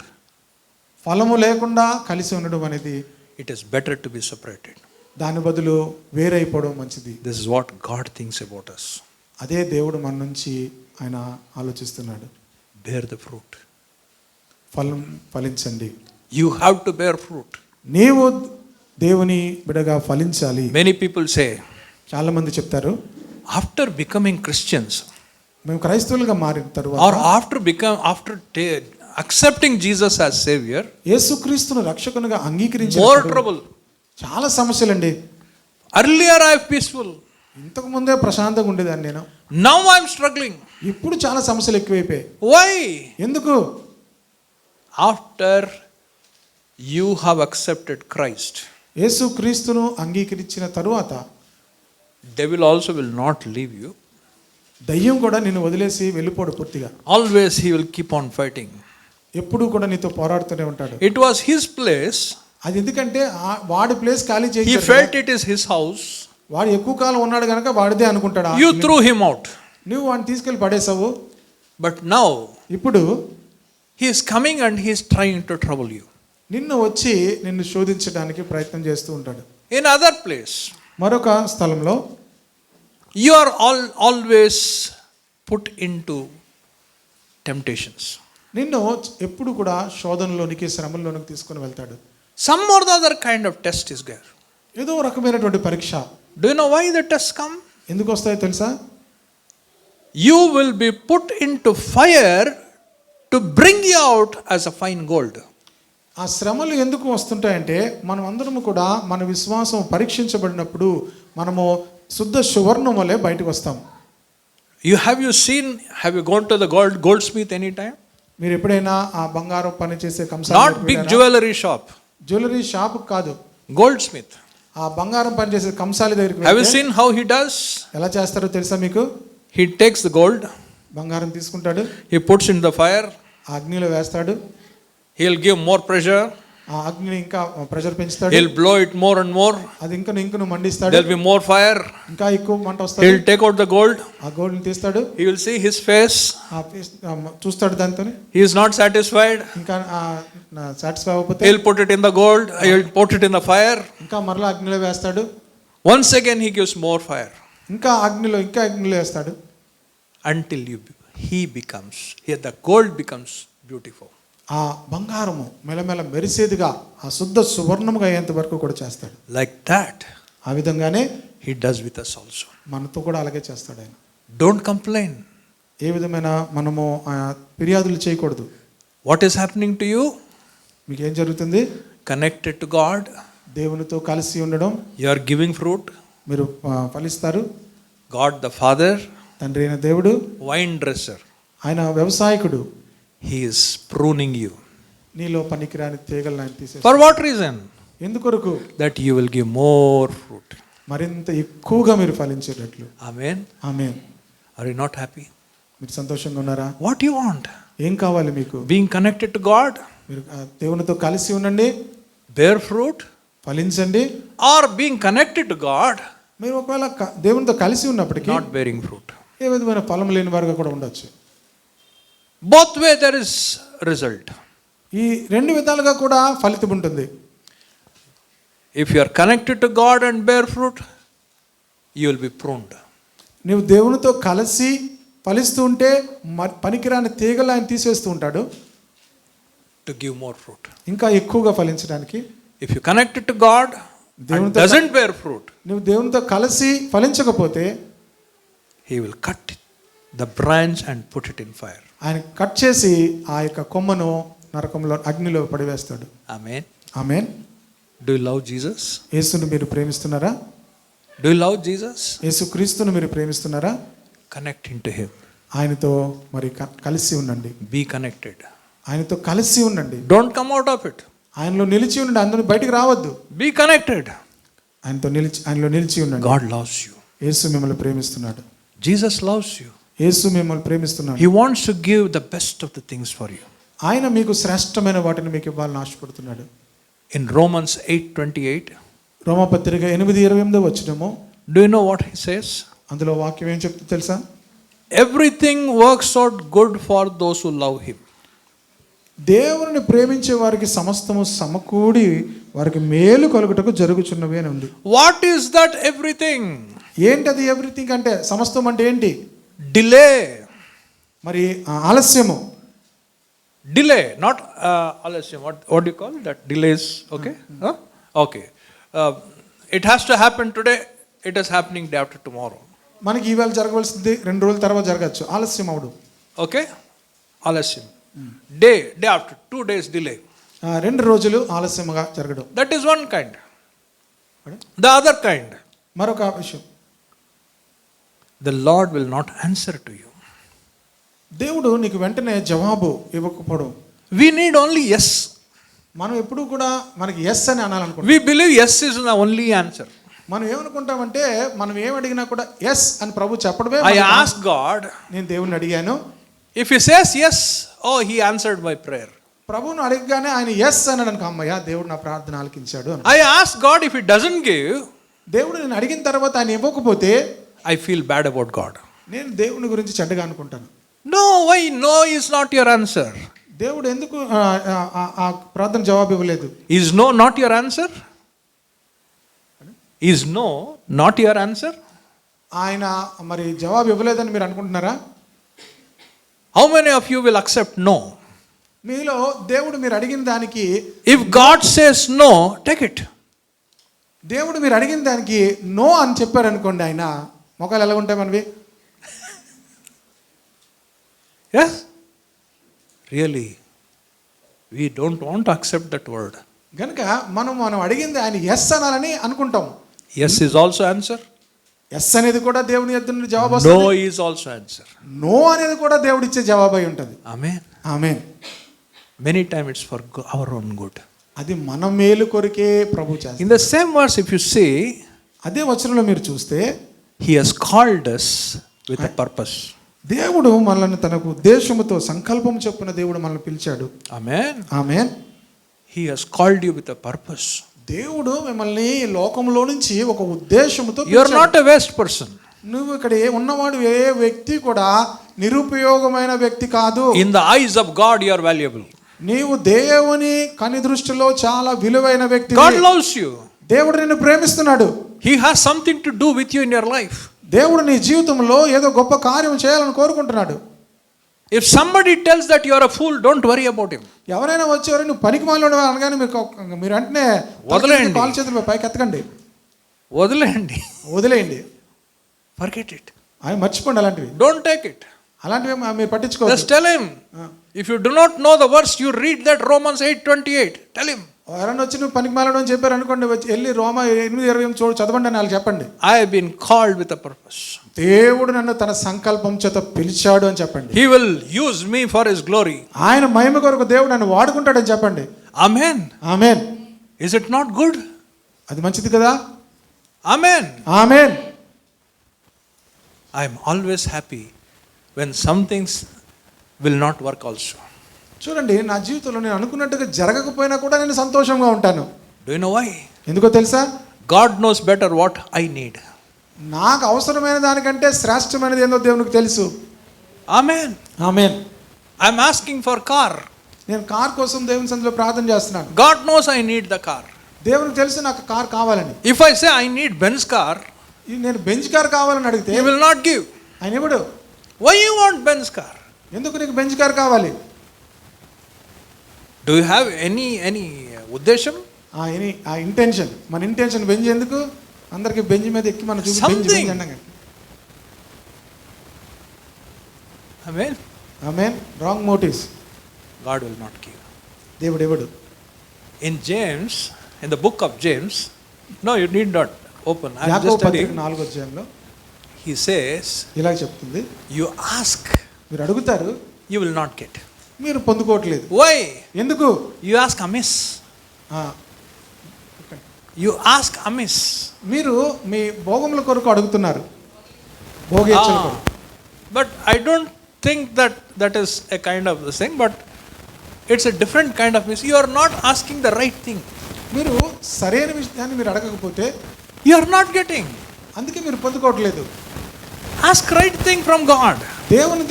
ఫలము లేకుండా కలిసి ఉండడం అనేది it is better to be separated. దాని బదులు వేరైపోవడం మంచిది. This is what God thinks about us. అదే దేవుడు మన నుంచి ఆయన ఆలోచిస్తున్నాడు. Bear the fruit. ఫలించండి. You have to bear fruit. నీవు దేవుని బిడగా ఫలించాలి. Many people say, చాలా మంది చెప్తారు, after becoming Christians, మేము క్రైస్తవులుగా మారిన or తరువాత, after accepting Jesus as Savior, యేసుక్రీస్తును రక్షకునిగా అంగీకరించిన more తరువాత trouble. చాలా సమస్యలండి. Earlier I was peaceful. ఇంతకు ముందే ప్రశాంతంగా ఉండేదాన్ని నేను. Now I am struggling. ఇప్పుడు చాలా సమస్యలు ఎక్కువైపోయాయి. Why? ఎందుకు? After you have accepted Christ, యేసుక్రీస్తును అంగీకరించిన తరువాత devil also will not leave you. దయ్యం కూడా నిన్ను వదిలేసి వెళ్ళిపోడు పూర్తిగా. Always he will keep on fighting. ఎప్పుడూ కూడా నీతో పోరాడుతూనే ఉంటాడు. It was his place. అది ఎందుకంటే వాడి ప్లేస్ ఖాళీ He చేయించాడు. felt it is his house. వాడు ఎక్కువ కాలం ఉన్నాడు కనుక వాడిదే అనుకుంటాడు. You threw him out. నువ్వు వాడిని తీసుకెళ్లి పడేసావు. But now ఇప్పుడు he is coming and he is trying to trouble you. నిన్ను వచ్చి నిన్ను శోధించడానికి ప్రయత్నం చేస్తూ ఉంటాడు. In other place, మరొక స్థలంలో you are always put into temptations. నిన్ను ఎప్పుడు కూడా శోధనలోనికి శ్రమలోనికి తీసుకొని వెళ్తాడు. Some or the other kind of test is there. ఏదో రకమైనటువంటి పరీక్ష. Do you know why the tests come? ఎందుకు వస్తాయో తెలుసా? You will be put into fire to bring you out as a fine gold. ఆ శ్రమలు ఎందుకు వస్తుంటాయంటే మనం అందరము కూడా మన విశ్వాసం పరీక్షించబడినప్పుడు మనము శుద్ధ సువర్ణం వలె బయటకు వస్తాం. Have you gone to the goldsmith anytime? మీరు ఎప్పుడైనా ఆ బంగారం పని చేసే Not big jewelry shop. Jewellery shop కాదు, Goldsmith. ఆ బంగారం పని చేసే కంసాలి దగ్గరికి Have you వెళ్తే seen how he does? ఎలా చేస్తారో తెలుసా మీకు? He takes the gold, బంగారం తీసుకుంటాడు, he puts in the fire, ఆ అగ్నిలో వేస్తాడు, he'll give more pressure, ఆ అగ్నిని ఇంకా pressure పెంచుతాడు, he'll blow it more and more, అది ఇంకను మండిస్తాడు, there'll be more fire, ఇంకా ఎక్కువ మంట వస్తుంది, he'll take out the gold, ఆ గోల్డ్ని తీస్తాడు, he will see his face, చూస్తాడు, దాంతో he is not satisfied, ఇంకా సాటిస్ఫై అవ్వకపోతే he'll put it in the gold, he'll put it in the fire, ఇంకా మరలా అగ్నిలో వేస్తాడు, once again he gives more fire, ఇంకా అగ్నిలో వేస్తాడు, until the gold becomes beautiful. ఆ బంగారము మెలమెల మెరిసేదిగా ఆ శుద్ధ సువర్ణముగా అయ్యేంత వరకు కూడా చేస్తాడు. Like that, ఆ విధంగానే he does with us also. మనతో కూడా అలాగే చేస్తాడు ఆయన. Don't complain. ఏ విధమైన మనము ఫిర్యాదులు చేయకూడదు. What is happening to you? మీకు ఏం జరుగుతుంది? Connected to God, దేవునితో కలిసి ఉండడం, you are giving fruit. మీరు ఫలిస్తారు. God the Father, తండ్రి అయిన దేవుడు, vine dresser, ఆయన వ్యవసాయకుడు, he is pruning you. నీలో పనికిరాని తీగలను ఆయన తీసేస్తాడు. For what reason? ఎందుకొరకు? That you will give more fruit. మరింత ఎక్కువగా మీరు ఫలించేటట్లు. Amen. Amen. Are you not happy? మీరు సంతోషంగా ఉన్నారా? What do you want? ఏం కావాలి మీకు? Being connected to God, మీరు దేవునితో కలిసి ఉండండి, bear fruit, ఫలించండి. or being connected to God, మీరు ఒకవేళ దేవునితో కలిసి ఉన్నప్పటికీ not bearing fruit. ఏ విధమైన ఫలం లేని వారుగా కూడా ఉండొచ్చు. Both way there is result. ఈ రెండు విధాలుగా కూడా ఫలితం ఉంటుంది. If you are connected to God and bear fruit, you will be pruned. నీవు దేవునితో కలిసి ఫలిస్తూ ఉంటే పనికిరాని తీగలు ఆయన తీసేస్తూ ఉంటాడు, to give more fruit. ఇంకా ఎక్కువగా ఫలించడానికి. If you connected to God and doesn't bear fruit, నువ్వు దేవునితో కలిసి ఫలించకపోతే he will cut the branch and put it in fire. ఆయన కట్ చేసి ఆ యొక్క కొమ్మను నరకంలో అగ్నిలో పడివేస్తాడు. Amen. Amen. Do you love Jesus? యేసును మీరు ప్రేమిస్తున్నారా? Do you love Jesus? యేసుక్రీస్తును మీరు ప్రేమిస్తున్నారా? Connect into him. ఆయనతో మరి కలిసి ఉండండి. Be connected. ఆయనతో కలిసి ఉండండి. Don't come out of it. ఆయనలో నిలిచి ఉండండి, అందులో బయటికి రావద్దు. Be connected. ఆయనలో నిలిచి ఉండండి. God loves you. యేసు మిమ్మల్ని ప్రేమిస్తున్నాడు. Jesus loves you. యేసు మిమ్మల్ని ప్రేమిస్తున్నాడు. He wants to give the best of the things for you. ఆయన మీకు శ్రేష్టమైన వాటిని మీకు ఇవ్వాలని ఆశపడుతున్నాడు. In Romans 8:28, రోమాపత్రిక 8:28 వచనము, do you know what he says? అందులో వాక్యం ఏం చెప్తుందో తెలుసా? Everything works out good for those who love him. దేవుని ప్రేమించే వారికి సమస్తము సమకూడి వారికి మేలు కలుగుటకు జరుగుచున్నవి అని ఉంది. What is that everything? ఏంటది ఎవ్రీథింగ్ అంటే? సమస్తం అంటే ఏంటి? Delay. మరి ఆలస్యము. Delay, not alasya. What do you call that? Delays. Okay. Huh? Okay. It has to happen today. It is happening day after tomorrow. మనకి ఈవేళ జరగవలసింది 2 రోజుల తర్వాత జరగచ్చు. ఆలస్యం అవడు. Okay. Alasya. Day after 2 days delay. 2 రోజులు ఆలస్యంగా జరగడం. That is one kind. The other kind. మరొక విషయం, The Lord will not answer to you. దేవుడు నీకు వెంటనే జవాబు ఇవ్వకపోవడం. We need only yes. మనం ఎప్పుడు కూడా మనకి ఎస్ అని అనాలనుకుంటాం. We believe yes is the only answer. మనం ఏమనుకుంటామంటే మనం ఏం అడిగినా కూడా ఎస్ అని ప్రభు చెప్పడమే. I asked God. నేను దేవుణ్ణి అడిగాను. If he says yes, oh, he answered my prayer. ప్రభువును అడగగానే ఆయన ఎస్ అన్నాడు అనుకో, అమ్మయ్య దేవుడు నా ప్రార్థన ఆలకించాడు అని. I asked God, if he doesn't give, దేవుడు నేను అడిగిన తర్వాత ఆయన ఇవ్వకపోతే I feel bad about God. నేను దేవుని గురించి చెడ్డగా అనుకుంటాను. No, why? No is not your answer. దేవుడు ఎందుకు ఆ ప్రార్థన జవాబు ఇవ్వలేదు? Is no not your answer? Is no not your answer? ఆయన మరి జవాబు ఇవ్వలేదని మీరు అనుకుంటున్నారా? How many of you will accept no? మీలో దేవుడు మీరు అడిగిన దానికి, If God says no, take it. దేవుడు మీరు అడిగిన దానికి నో అని చెప్పారు అనుకోండి, ఆయన మొక్కలు ఎలా ఉంటాయి మనవి? Yes? Really? We don't want to accept that word. కనుక మనం అడిగింది ఆయన ఎస్ అనాలని అనుకుంటాం. Yes is also answer. Yes అనేది కూడా దేవుని యొద్ద నుండి జవాబు No వస్తుంది. is also answer. నో అనేది కూడా దేవుడు ఇచ్చే జవాబు అయి ఉంటుంది. Amen. Amen. Many times it's for our own good. అది మన మేలు కొరికే ప్రభు చేస్తాడు. In the same verse, if you see, అదే వచనంలో మీరు చూస్తే, he has called us with a purpose. దేవుడు మనల్ని తనకు ఉద్దేశముతో సంకల్పం చొప్పున దేవుడు మనల్ని పిలిచాడు. Amen. Amen. He has called you with a purpose. దేవుడు మిమ్మల్ని లోకంలో నుంచి ఒక ఉద్దేశముతో You are not a waste person. నువ్వు ఇక్కడ ఉన్నవాడు ఏ వ్యక్తి కూడా నిరుపయోగమైన వ్యక్తి కాదు. In the eyes of God, you are valuable. నీవు దేవుని కని దృష్టిలో చాలా విలువైన వ్యక్తి. God loves you. దేవుడు నిన్ను ప్రేమిస్తున్నాడు. He has something to do with you in your life. దేవుడు నీ జీవితంలో ఏదో గొప్ప కార్యం చేయాలని కోరుకుంటున్నాడు. If somebody tells that you are a fool, don't worry about him. ఎవరైనా వచ్చేవారు నువ్వు పనికిమాలినోడు అనగానే మీరు వెంటనే వదిలేయండి. కాలు చేతులు పైకి ఎత్తకండి, వదిలేయండి. Forget it. ఆయన మర్చిపోండి అలాంటివి. Don't take it. అలాంటివి మీరు పట్టించుకోవద్దు. Just tell him. If you do not know the verse, you read that Romans 8:28. Tell him. ఎవరైనా వచ్చి నువ్వు పనికిమాలినోడు అని చెప్పారు అనుకోండి, వచ్చి వెళ్ళి రోమా 8:20 చదవండి అని వాళ్ళు చెప్పండి. I have been called with a purpose. దేవుడు నన్ను తన సంకల్పం చేత పిలిచాడు అని చెప్పండి. He will use me for his glory. ఆయన మహిమ కొరకు దేవుడు నన్ను వాడుకుంటాడని చెప్పండి. Amen. Amen. Is it not good? అది మంచిది కదా? Amen. Amen. I am always happy when some things will not work also. చూడండి, నా జీవితంలో నేను అనుకున్నట్టుగా జరగకపోయినా కూడా నేను సంతోషంగా ఉంటాను. Do you know why? ఎందుకో తెలుసా? God knows better what I need. నాకు అవసరమైన దానికంటే శ్రేష్టమైనది ఏందో దేవునికి తెలుసు. Amen. Amen. I am asking for car. నేను కార్ కోసం దేవుని సన్నిధిలో ప్రార్థన చేస్తున్నాను. God knows I need the car. దేవునికి తెలుసు నాకు కార్ కావాలని. If I say I need Benz car, నేను బెంజ్ కార్ కావాలని అడిగితే he will not give. ఆయన ఇవ్వడు. Why you want Benz car? ఎందుకు నీకు బెంజ్ కార్ కావాలి? Do you have any ఉద్దేశం? ఆ ఇంటెన్షన్, మన ఇంటెన్షన్ బెంజ్ ఎందుకు? అందరికి బెంజ్ మీద ఎక్కి మనం చూసి బెంజ్ అన్నాం. Amen. Amen. Wrong motifs. God will not give. దేవుడు ఇవ్వడు. In James, in the book of James, no, you need not open. I am యాకోబు just పత్రిక telling. 4వ అధ్యాయంలో He says, ఇలా చెప్తుంది, you ask, మీరు అడుగుతారు, you will not get. మీరు పొందుకోవట్లేదు. Why? ఎందుకు? You ask amiss. You ask amiss. మీరు మీ భోగముల కొరకు అడుగుతున్నారు, భోగేచ్ఛల కొరకు. But I don't think that is a kind of the thing, but it's a different kind of miss. You are not asking the right thing. మీరు సరైన విషయాన్ని మీరు అడగకపోతే You are not getting. అందుకే మీరు పొందుకోవట్లేదు. Ask right thing from God. దేవుని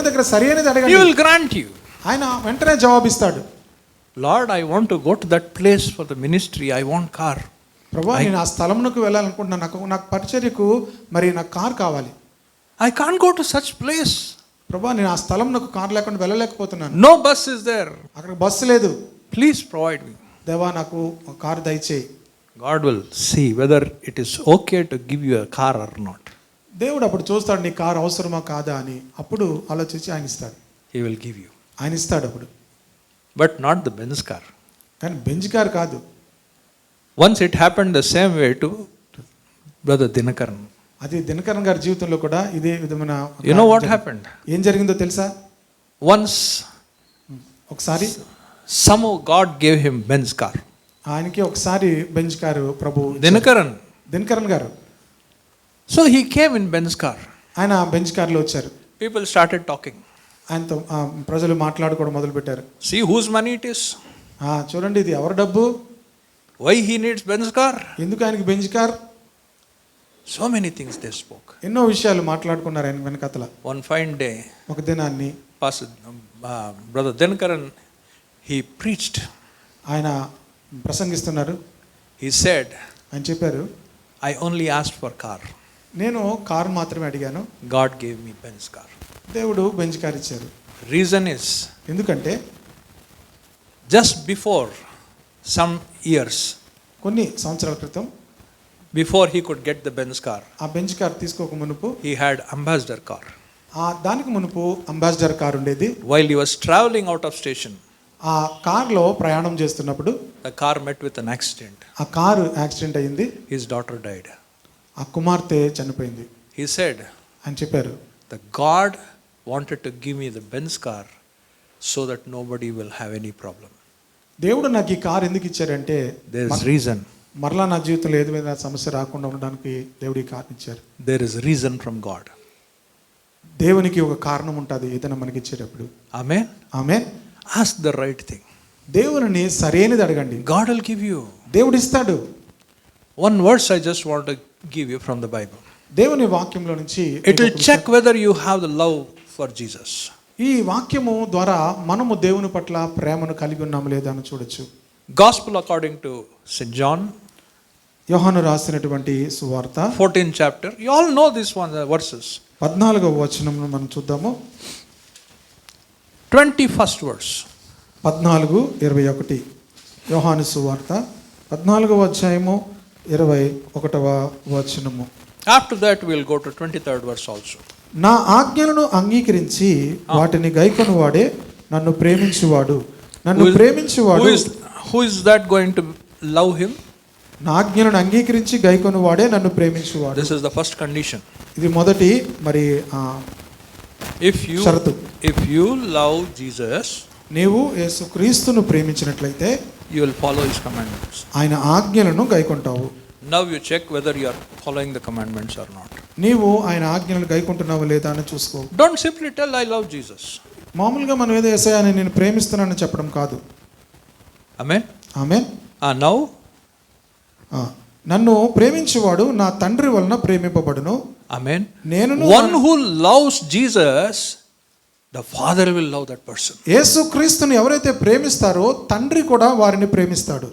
దగ్గర సరైనది He అడగండి, will grant you. ఆయన వెంటనే జవాబిస్తాడు. Lord, I want to go to that place for the ministry. I want car. ప్రభువా, నేను ఆ స్థలమునకు వెళ్ళాలనుకుంటున్నాను, నాకు పరిచర్యకు మరి నాకు కారు కావాలి. I can't go to such place. ప్రభువా, నేను ఆ స్థలంనకు కారు లేకుండా వెళ్ళలేకపోతున్నాను, No bus is there. అక్కడ బస్సు లేదు. Please provide me. దేవా, నాకు కారు దయచేయి. God will see whether it is okay to give you a car or not. దేవుడు అప్పుడు చూస్తాడు నీ కారు అవసరమా కాదా అని. అప్పుడు ఆలోచించి ఆయన ఇస్తాడు. He will give you. ఆయన ఇస్తాడు అప్పుడు. But not the Benz car. కానీ బెంజ్ కారు కాదు. Once it happened the same way to Brother Dinakaran. అది దినకరన్ గారి జీవితంలో కూడా ఇదే విధమైన You know what happened? ఏం జరిగిందో తెలుసా? Once ఒకసారి somehow God gave him Benz car. ఆయనకి ఒకసారి బెంజ్ కారు ప్రభు Dinakaran. దినకరన్ గారు. So he came in Benz car. ఆయన బెంజ్ కారులో వచ్చారు. People started talking. ఆయనతో ప్రజలు మాట్లాడుకోవడం మొదలు పెట్టారు. See whose money it is? చూడండి, ఇది ఎవరి డబ్బు, Why he needs Benz car? ఎందుకు ఆయనకి Benz car. So many things they spoke. ఎన్నో విషయాలు మాట్లాడుకున్నారు ఆయన వెనకతల. One fine day, ఒక దినాన్ని Pastor Brother Dinakaran, he preached. ఆయన ప్రసంగిస్తున్నారు. He said, ఆయన చెప్పారు, I only asked for car. నేను కారు మాత్రమే అడిగాను, God gave me Benz car. దేవుడు బెంజ్ కార్ ఇచ్చారు. Reason is, ఎందుకంటే just before some years, కొన్ని సంవత్సరాల క్రితం before he could get the Benz car, ఆ బెంజ్ కార్ తీసుకోక మునుపు he had ambassador car. దానికి మునుపు అంబాసిడర్ కార్ ఉండేది. While he was traveling out of station, ఆ కార్లో ప్రయాణం చేస్తున్నప్పుడు the car met with an accident. ఆ కారు యాక్సిడెంట్ అయ్యింది. His daughter died. ఆ కుమార్తె చనిపోయింది. He said, అని చెప్పారు, the God wanted to give me the Benz car so that nobody will have any problem. దేవుడు నాకు ఈ కారు ఎందుకు ఇచ్చారంటే There is reason. మరలా నా జీవితంలో ఏది విధంగా సమస్య రాకుండా ఉండడానికి దేవుడు ఈ కారుని ఇచ్చారు. There is reason from God. దేవునికి ఒక కారణం ఉంటుంది ఏదైనా మనకి ఇచ్చేటప్పుడు. Amen. Amen. Ask the right thing. దేవుని సరైనది అడగండి, God will give you. దేవుడు ఇస్తాడు. One verse I just want to give you from the Bible. దేవుని వాక్యంలో నుంచి It will check whether you have the love for Jesus. ఈ వాక్యము ద్వారా మనము దేవుని పట్ల ప్రేమను కలిగి ఉన్నాము లేదా అని చూడొచ్చు. Gospel according to St. John, యోహాను రాసినటువంటి సువార్త 14th chapter. You all know this one, the verses. 14వ వచనమును మనం చూద్దాము. 21st verse. 14:21 యోహాను సువార్త 14వ అధ్యాయము 21వ వచనము. After that we will go to 23rd verse also. నా ఆజ్ఞలను అంగీకరించి వాటిని గైకొనువాడే నన్ను ప్రేమించువాడు. నన్ను ప్రేమించువాడు. Who is that going to love him? నా ఆజ్ఞలను అంగీకరించి గైకొనువాడే నన్ను ప్రేమించువాడు. This is the first condition. ఇది మొదటి మరి షరతు. If you love Jesus, నీవు యేసుక్రీస్తును ప్రేమించినట్లయితే you will follow his commandments. ఆయన ఆజ్ఞలను గైకొంటావు. Now you check whether you are following the commandments or not. నీవు ఆయన ఆజ్ఞలను గైకొంటున్నావా లేదా అని చూసుకో. Don't simply tell I love Jesus. మామూలుగా మనం ఏదో యేసయ్యని నేను ప్రేమిస్తున్నానని చెప్పడం కాదు. Amen. ఆమేన్. Now నన్ను ప్రేమించువాడు నా తండ్రి వలన ప్రేమింపబడును. Amen. నేను One who loves Jesus, the Father will love that person. యేసుక్రీస్తుని ఎవరైతే ప్రేమిస్తారో తండ్రి కూడా వారిని ప్రేమిస్తాడు.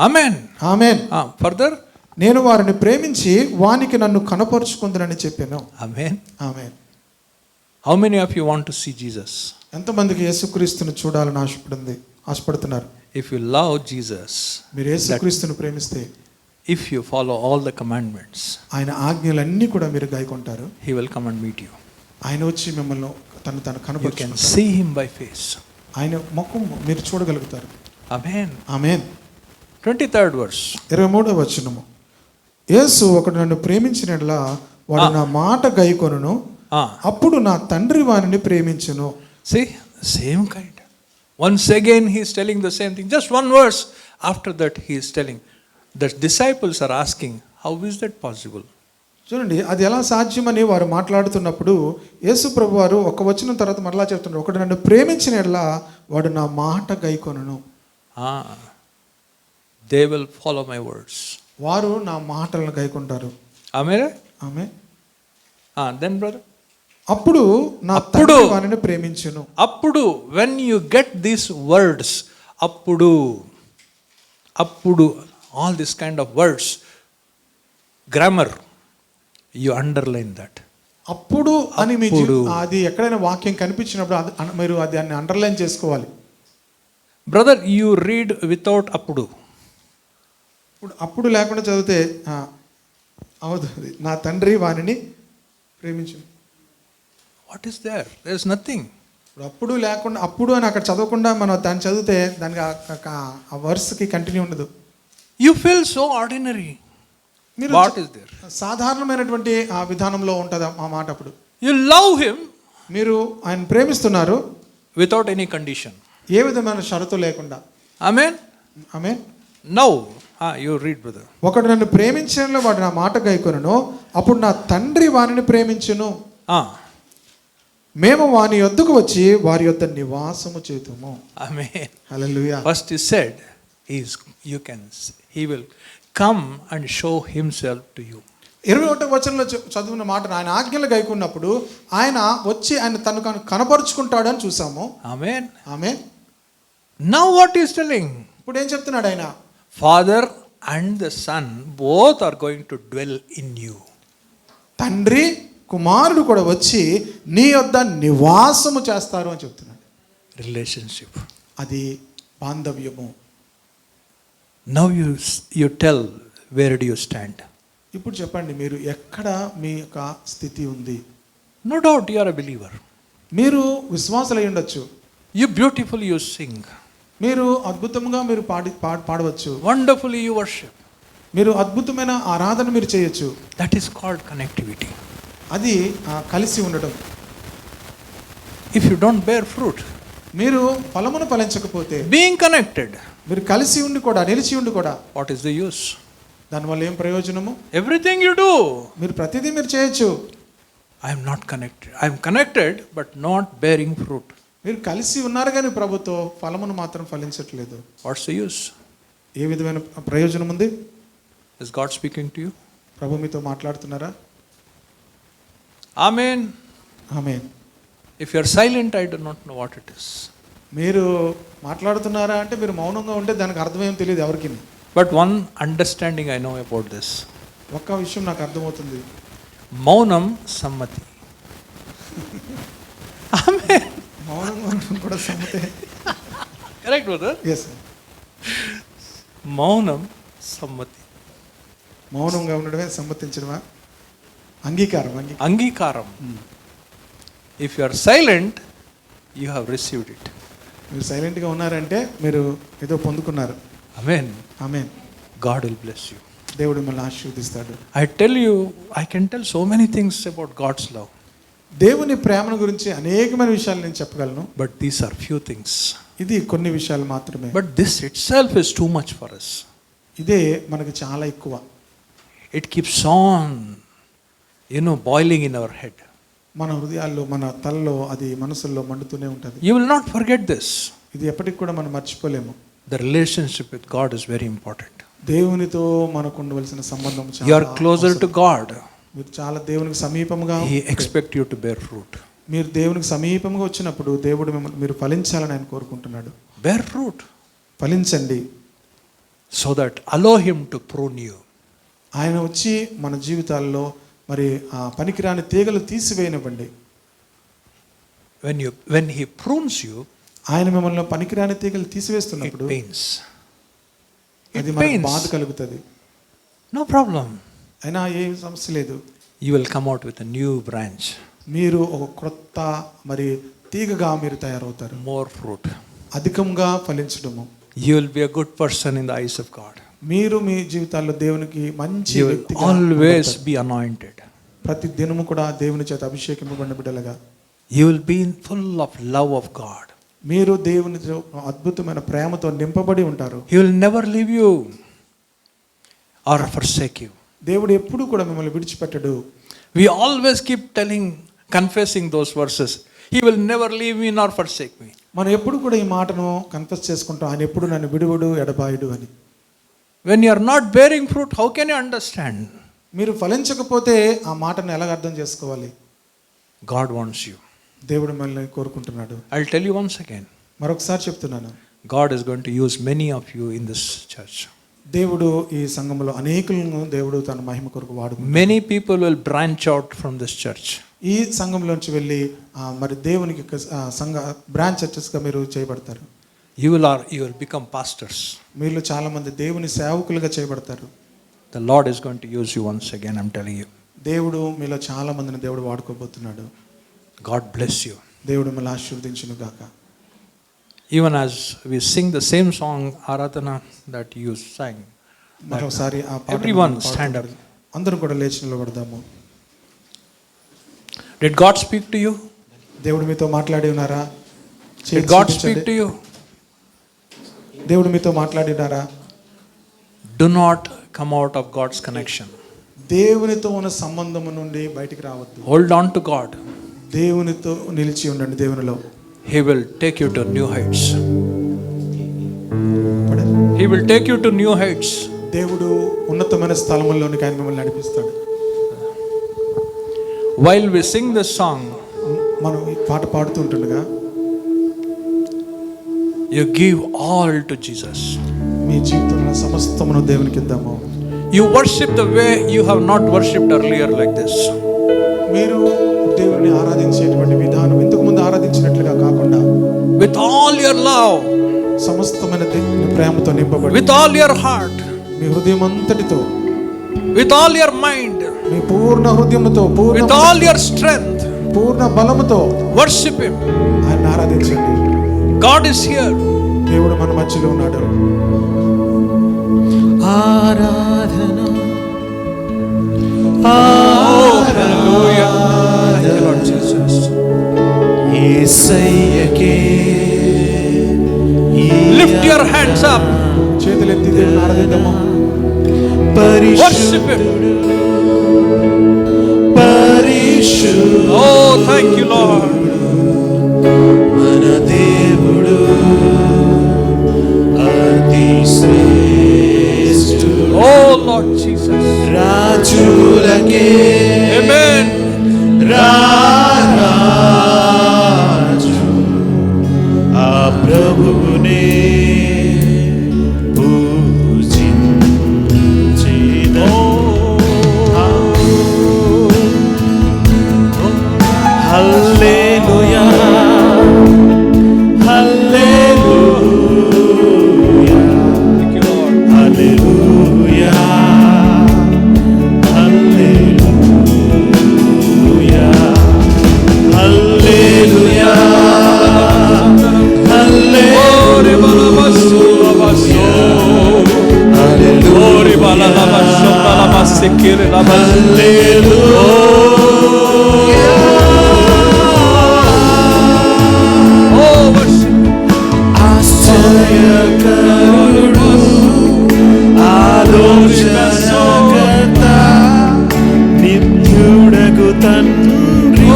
Amen. ఆమేన్. Further, నేను వారిని ప్రేమించి వానికి నన్ను కనపరుచుకుందునని చెప్పాను. Amen. Amen. How many of you want to see Jesus? ఎంతమందికి యేసుక్రీస్తుని చూడాలని ఆశపడుతున్నారు? If you love Jesus, మీరు యేసుక్రీస్తుని ప్రేమిస్తే, if you follow all the commandments, ఆయన ఆజ్ఞలన్నీ కూడా మీరు గైకొంటారు. he will come and meet you. ఆయన వచ్చి మిమ్మల్ని తను You can కనపరుచుకుంటారు. see him by face. ఆయన ముఖం మీరు చూడగలుగుతారు. Amen. ఆమేన్. 23rd verse. 23వ వచనము. యేసు ఒకడు నన్ను ప్రేమించినట్లా వాడు నా మాట గైకొనును, అప్పుడు నా తండ్రి వారిని ప్రేమించును. See, same kind. Once again he is telling the same thing. Just one verse after that he is telling, The disciples are asking, how is that possible? చూడండి, అది ఎలా సాధ్యమని వారు మాట్లాడుతున్నప్పుడు యేసు ప్రభు వారు ఒక వచనం తర్వాత మరలా చెప్తున్నారు, ఒకడు నన్ను ప్రేమించిన యెడల వాడు నా మాట గైకొనును. They will follow my words. వారు నా మాటలను గైకొంటారు. Amen? ఆమె. Then brother? అప్పుడు నా తండ్రి వారిని ప్రేమించును. అప్పుడు when you get these words, అప్పుడు all this kind of words, grammar, you underline that. అప్పుడు అని మీ అది ఎక్కడైనా వాక్యం కనిపించినప్పుడు మీరు దాన్ని అండర్లైన్ చేసుకోవాలి. బ్రదర్, you read without అప్పుడు. అప్పుడు లేకుండా చదివితే అవుతుంది. నా తండ్రి వారిని ప్రేమించును. What is there? There is nothing. అప్పుడు లేకుండా అప్పుడు అని అక్కడ చదవకుండా మనం దాన్ని చదివితే దానికి ఆ వర్స్కి కంటిన్యూ ఉండదు. You feel so ordinary. What is there? సాధారణమైనటువంటి ఆ విధానంలో ఉంటుంది ఆ మాట. అప్పుడు You love him. మీరు ఆయన ప్రేమిస్తున్నారు without any condition. ఏ విధమైన షరతు లేకుండా. Amen. Amen. Now, you read brother. ఒకడు నన్ను ప్రేమించడంలో వాడు నా మాట గైకొనును, అప్పుడు నా తండ్రి వారిని ప్రేమించును. మేము వాని యొద్దకు వచ్చి వారి యొద్ద నివాసము చేతుము. Amen. Hallelujah. First he said, he will come and show himself to you. 21వ వచనంలో చదివిన మాట, ఆయన ఆజ్ఞలు గైకున్నప్పుడు ఆయన వచ్చి ఆయన తను కనపరుచుకుంటాడు అని చూసాము. Amen. Amen. Now what he is telling? ఇప్పుడు ఏం చెప్తున్నాడు ఆయన? Father and the Son both are going to dwell in you. తండ్రి కుమారుడు కూడా వచ్చి నీ యొద్ద నివాసము చేస్తారు అని చెప్తున్నాడు. Relationship. అది బాంధవ్యము. Now you tell, where do you stand? ఇప్పుడు చెప్పండి, మీరు ఎక్కడ మీ యొక్క స్థితి ఉంది? No doubt you are a believer. మీరు విశ్వాసులై ఉండొచ్చు. You beautifully you sing. మీరు అద్భుతంగా మీరు పాడవచ్చు. Wonderfully you worship. మీరు అద్భుతమైన ఆరాధన మీరు చేయొచ్చు. That is called connectivity. అది కలిసి ఉండడం. If you don't bear fruit, మీరు ఫలమును ఫలించకపోతే, being connected, మీరు కలిసి ఉండి కూడా నిలిచి ఉండి కూడా, what is the use? దానివల్ల ఏం ప్రయోజనము? Everything you do, మీరు ప్రతిదీ మీరు చేయొచ్చు. I am not connected. I am connected but not bearing fruit. మీరు కలిసి ఉన్నారు కానీ ప్రభుతో ఫలమును మాత్రం ఫలించట్లేదు. What's the use? ఏ విధమైన ప్రయోజనం ఉంది? Is God speaking to you? ప్రభు మీతో మాట్లాడుతున్నారా? Amen. Amen. If you are silent, I do not know what it is. మీరు మాట్లాడుతున్నారా అంటే మీరు మౌనంగా ఉంటే దానికి అర్థమేం తెలియదు ఎవరికి. But one understanding I know about this. ఒక్క విషయం నాకు అర్థమవుతుంది. Maunam sammati. Amen. మౌనంగా ఉండడం కూడా సమ్మతే. Correct, brother? Yes. Maunam sammati. మౌనంగా ఉండడమే సమ్మతించడమా? అంగీకారం. Angikaram. If you are silent, you have received it. మీరు సైలెంట్గా ఉన్నారంటే మీరు ఏదో పొందుకున్నారు. Amen. Amen. God will bless you. దేవుడు మిమ్మల్ని ఆశీర్వదిస్తాడు. I can tell so many things about God's love. దేవుని ప్రేమను గురించి అనేకమైన విషయాలు నేను చెప్పగలను. But these are few things. ఇది కొన్ని విషయాలు మాత్రమే. But this itself is too much for us. ఇదే మనకి చాలా ఎక్కువ. It keeps on, boiling in our head. మన హృదయాల్లో మన తలలో అది మనసుల్లో మండుతూనే ఉంటుంది. You will not forget this. ఇది ఎప్పటికి కూడా మనం మర్చిపోలేము. The relationship with God is very important. దేవునితో మనకు ఉండవలసిన సంబంధం చాలా. You are closer to God. మీరు చాలా దేవునికి సమీపంగా. He expects you to bear fruit. మీరు దేవునికి సమీపంగా వచ్చినప్పుడు దేవుడు మిమ్మల్ని మీరు ఫలించాలని ఆయన కోరుకుంటున్నాడు. Bear fruit. ఫలించండి. So that allow him to prune you. ఆయన వచ్చి మన జీవితాల్లో మరి ఆ పనికిరాని తీగలు తీసివేయనివ్వండి. When he prunes you, ఆయన మిమ్మల్ని పనికిరాని తీగలు తీసివేస్తున్నప్పుడు it pains. అది మనకు బాధ కలుగుతుంది. No problem. అయినా ఏ సమస్య లేదు. You will come out with a new branch. మీరు ఒక క్రొత్త మరి తీగగా మీరు తయారవుతారు. More fruit. అధికంగా ఫలించడము. You will be a good person in the eyes of God. మీరు మీ జీవితాల్లో దేవునికి మంచి You will వ్యక్తిగా always be anointed. ప్రతి దినము కూడా దేవుని చేత అభిషేకింపబడిన బిడ్డలుగా. You will be full of love of God. మీరు దేవునితో అద్భుతమైన ప్రేమతో నింపబడి ఉంటారు. He will never leave you. or forsake you. దేవుడు ఎప్పుడు కూడా మిమ్మల్ని విడిచిపెట్టడు. We always keep confessing those verses. He will never leave me nor forsake me. మనం ఎప్పుడు కూడా ఈ మాటను కన్ఫెస్ చేసుకుంటాం, ఆయన ఎప్పుడు నన్ను విడువడు ఎడబాయుడు అని. When you are not bearing fruit, how can you understand? మీరు ఫలించకపోతే ఆ మాటను ఎలాగ అర్థం చేసుకోవాలి? God wants you. దేవుడు మిమ్మల్ని కోరుకుంటున్నాడు. I'll tell you once again. మరొకసారి చెప్తున్నాను, God is going to use many of you in this church. దేవుడు ఈ సంఘంలో అనేకులను దేవుడు తన మహిమ కొరకు వాడు. Many people will branch out from this church. ఈ సంఘంలోంచి వెళ్ళి మరి దేవునికి సంఘ బ్రాంచ్ చర్చెస్గా మీరు చేయబడతారు. You will become pastors. మీలో చాలా మంది దేవుని సేవకులుగా చేయబడతారు. The Lord is going to use you once again, I'm telling you. దేవుడు మీలో చాలా మందిని దేవుడు వాడుకోబోతున్నాడు. God bless you. దేవుడు మిమ్మల్ని ఆశీర్వదించును గాక. Even as we sing the same song, Aradhana, that you sang, మరోసారి ఆ పాట everyone stand up. అందరం కూడా లేచి నిలబడదాము. Did God speak to you? దేవుడు మీతో మాట్లాడి ఉన్నారా? Did God speak to you? దేవుడు మీతో మాట్లాడి ఉన్నారా? Do not come out of God's connection. దేవునితో ఉన్న సంబంధం నుండి బయటికి రావద్దు. Hold on to God. దేవునితో నిలిచి ఉండండి. దేవునిలో He will take you to new heights. He will take you to new heights. దేవుడు ఉన్నతమైన స్థలముల్లోనికి ఆయన మిమ్మల్ని నడిపిస్తాడు. While we sing this song, మనం ఈ పాట పాడుతుంటుండగా you give all to Jesus. మీ జీవితంలో సమస్తమును దేవునికి ఇద్దాము. You worship the way you have not worshipped earlier like this. మీరు దేవుని ఆరాధించేటువంటి విధానం ఇంతకు ముందు ఆరాధించినట్లుగా కాకుండా With all your love, సమస్తమైన దేవుని ప్రేమతో నింపబడి, with all your heart, మీ హృదయం అంతటితో, with all your mind, మీ పూర్ణ హృదయముతో, with all your strength, పూర్ణ బలముతో worship Him. ఆయన ఆరాధించండి. God is here. దేవుడు మన మధ్యలో ఉన్నాడు. ఆరాధన Oh, hallelujah. Thank you, Lord Jesus. యేసయ్యకే Lift your hands up. చేతులెత్తి దేవుని ఆరాధిద్దాము. Worship Him. పరిశుద్ధ Oh, thank you, Lord. మన దేవుడు అతి శ్రేష్ఠుడు. Oh, Lord Jesus. రాజులకే Amen. రారాజు ఆ ప్రభువునే హల్లెలూయా హల్లెలూయా Thank you, Lord. Hallelujah hallelujah hallelujah Ore balabasu labasu. Ore balalabasu balabasekere labasu. Oh, worship. ఆశ్చర్యకరుడు ఆలోచనకర్త నిత్యుడగు తండ్రి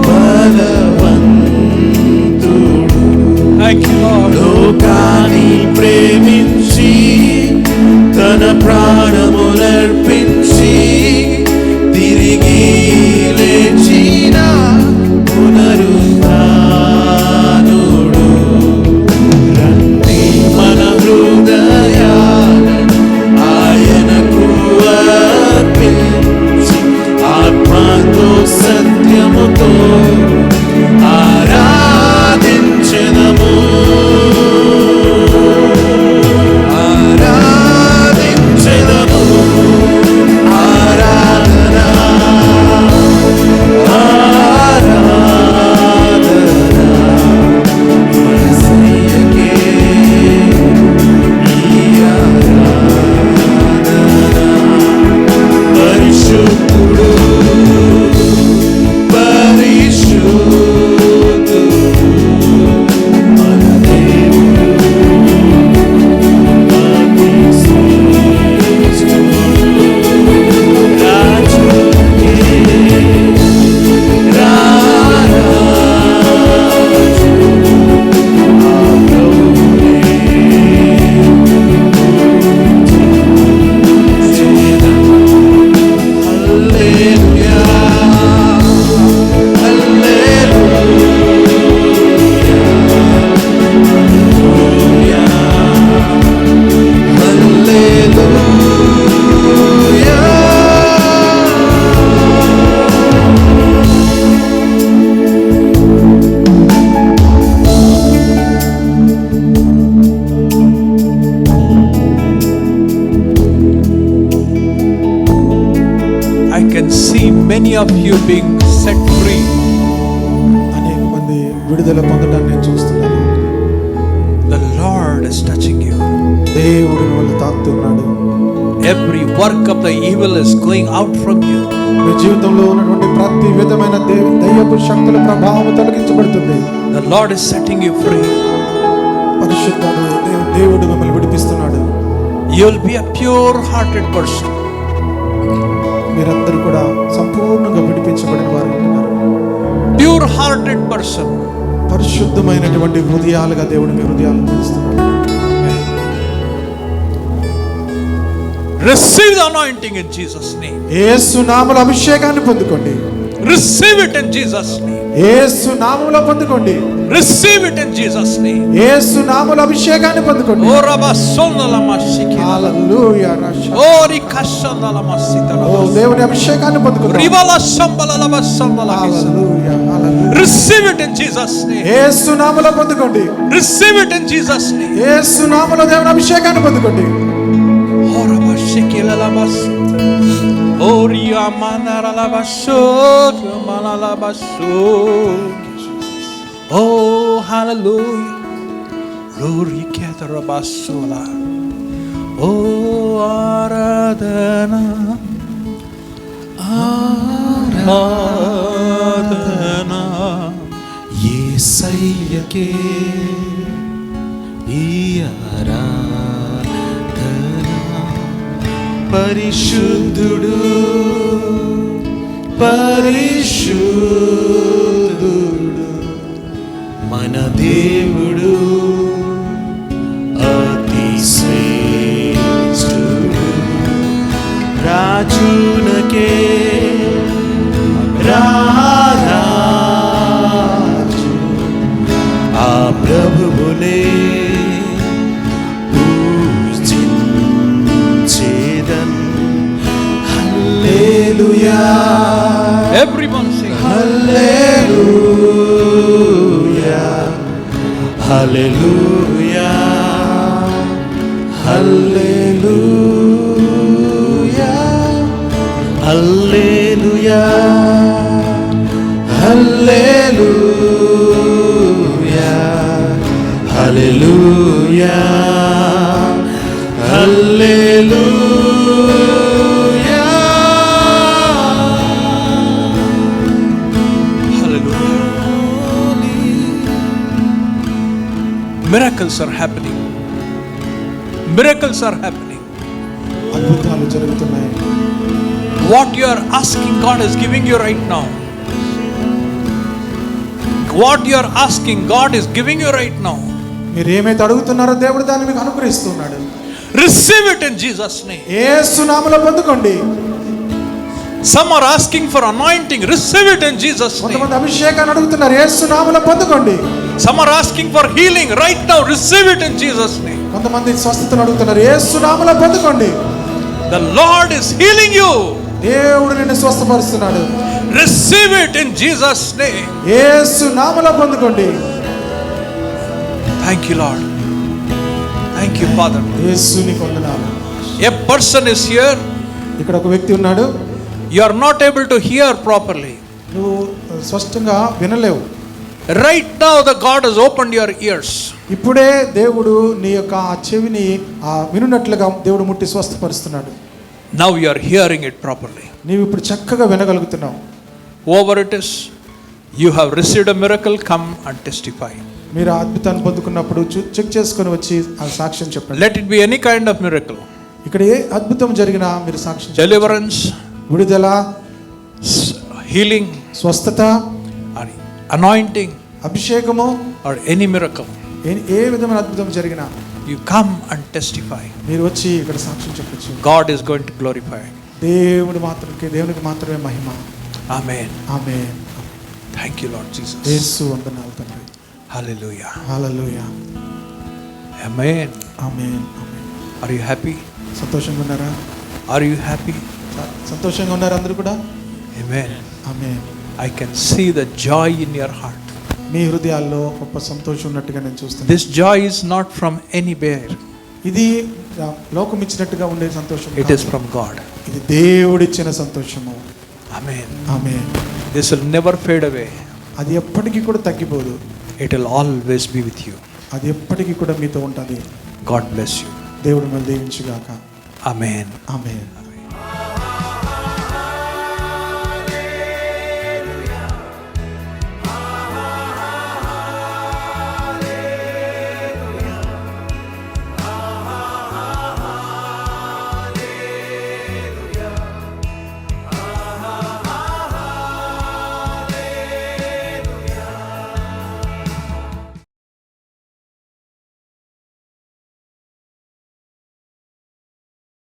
బలవంతుడు Thank you, Lord. లోకాన్ని ప్రేమించి తన ప్రాణములర్పించి many of you being set free. అనేక మంది విడుదల పొందడాన్ని నేను చూస్తున్నాను. The Lord is touching you. దేవుడు మిమ్మల్ని తాకుతున్నాడు. Every work of the evil is going out from you. మీ జీవితంలో ఉన్నటువంటి ప్రతి విధమైన దయ్యపు శక్తుల ప్రభావం తొలగించబడుతుంది. The Lord is setting you free. పరిశుద్ధుడు దేవుడు మిమ్మల్ని విడిపిస్తున్నాడు. You will be a pure-hearted person. మీరందరూ కూడా సంపూర్ణంగా విడిపించబడిన వారు ఉంటున్నారు. Pure-hearted person. పరిశుద్ధమైనటువంటి హృదయాలుగా దేవుడు మీ హృదయాలను తీస్తున్నాడు. Receive the anointing in Jesus' name. యేసు నామములో అభిషేకాన్ని పొందుకోండి. Receive it in Jesus' name. యేసు నామములో పొందుకోండి. Receive it in Jesus' name. యేసు నామములో అభిషేకాన్ని పొందుకోండి. Oh Rabba Sondala Mashiki. హల్లెలూయా రష. Oh Rikashandala Masitala. ఓ దేవుని అభిషేకాన్ని పొందుకోండి. Rivala Shambala Lava Sambala. Hallelujah hallelujah. Receive it in Jesus' name. యేసు నామములో పొందుకోండి. Receive it in Jesus' name. యేసు నామములో దేవుని అభిషేకాన్ని పొందుకోండి. Oh Rabba Shekila Labas. Oh Riyamana Labaso. Ramana Labaso. Oh hallelujah. Glory to Rabasola. Oh Aradhana. Aradhana. యేసయ్యకే ఈ ఆరాధన. పరిశుద్ధుడు పరిశుద్ధుడు మన దేవుడు అతి శ్రేష్ఠుడు. రాజునకే రారాజు ఆ ప్రభువునే పూజించేదన్. హల్లెలూయా. Everyone sing. Hallelujah hallelujah hallelujah hallelujah hallelujah hallelujah hallelujah. Miracles are happening. Miracles are happening. అద్భుతాలు జరుగుతున్నాయి. What you are asking, God is giving you right now. What you are asking, God is giving you right now. మీరు ఏమైతే అడుగుతున్నారో దేవుడు దాన్ని మీకు అనుగ్రహిస్తున్నాడు. Receive it in Jesus' name. యేసు నామములో పొందుకోండి. Some are asking for anointing. Receive it in Jesus' name. కొంతమంది అభిషేకాన్ని అడుగుతున్నారు. యేసు నామములో పొందుకోండి. Some are asking for healing right now. Receive it in Jesus' name. కొంతమంది స్వస్థతను అడుగుతున్నారు. యేసు నామములో పొందుకోండి. The Lord is healing you. దేవుడు నిన్ను స్వస్థపరుస్తున్నాడు. Receive it in Jesus' name. యేసు నామములో పొందుకోండి. Thank you, Lord. Thank you, Father. యేసుని వందనాలు. A person is here. ఇక్కడ ఒక వ్యక్తి ఉన్నాడు. You are not able to hear properly. నువ్వు స్పష్టంగా వినలేవు. Right now the God has opened your ears. ఇప్పుడే దేవుడు నీ యొక్క ఆ చెవిని వినున్నట్లుగా దేవుడు ముట్టి స్వస్థపరుస్తున్నాడు. Now you are hearing it properly. నీవు ఇప్పుడు చక్కగా వినగలుగుతున్నావు. Whoever it is, you have received a miracle, come and testify. మీరు ఆ అద్భుతాన్ని పొందుకున్నప్పుడు చెక్ చేసుకొని వచ్చి ఆ సాక్ష్యం చెప్పండి. Let it be any kind of miracle. ఇక్కడ ఏ అద్భుతం జరిగినా మీరు సాక్ష్యం చెప్పండి. Deliverance, విడుదల, healing, స్వస్థత, or anointing, అభిషేకము, or any miracle. ఏ విధమైన అద్భుతం జరిగినా You come and testify. మీరు వచ్చి ఇక్కడ సాక్ష్యం చెప్పొచ్చు. God is going to glorify. దేవునికి మాత్రమే మహిమ. Amen. Amen. Thank you, Lord Jesus. యేసు వందనాలు తండ్రి. Hallelujah. Hallelujah. Amen. Amen. Amen. Are you happy? సంతోషంగా ఉన్నారా? Are you happy? సంతోషంగా ఉన్నారు అందరూ కూడా? Amen. Amen. I can see the joy in your heart. మీ హృదయాల్లో గొప్ప సంతోషం ఉన్నట్టుగా నేను చూస్తున్నాను. This joy is not from anywhere. ఇది లోకం ఇచ్చినట్టుగా ఉండే సంతోషం. It is from God. ఇది దేవుడిచ్చిన సంతోషము. Amen. Amen. This will never fade away. అది ఎప్పటికీ కూడా తగ్గిపోదు. It will always be with you. అది ఎప్పటికీ కూడా మీతో ఉంటుంది. God bless you. దేవుడు మిమ్మల్ని దీవించుగాక. Amen. ఆమేన్.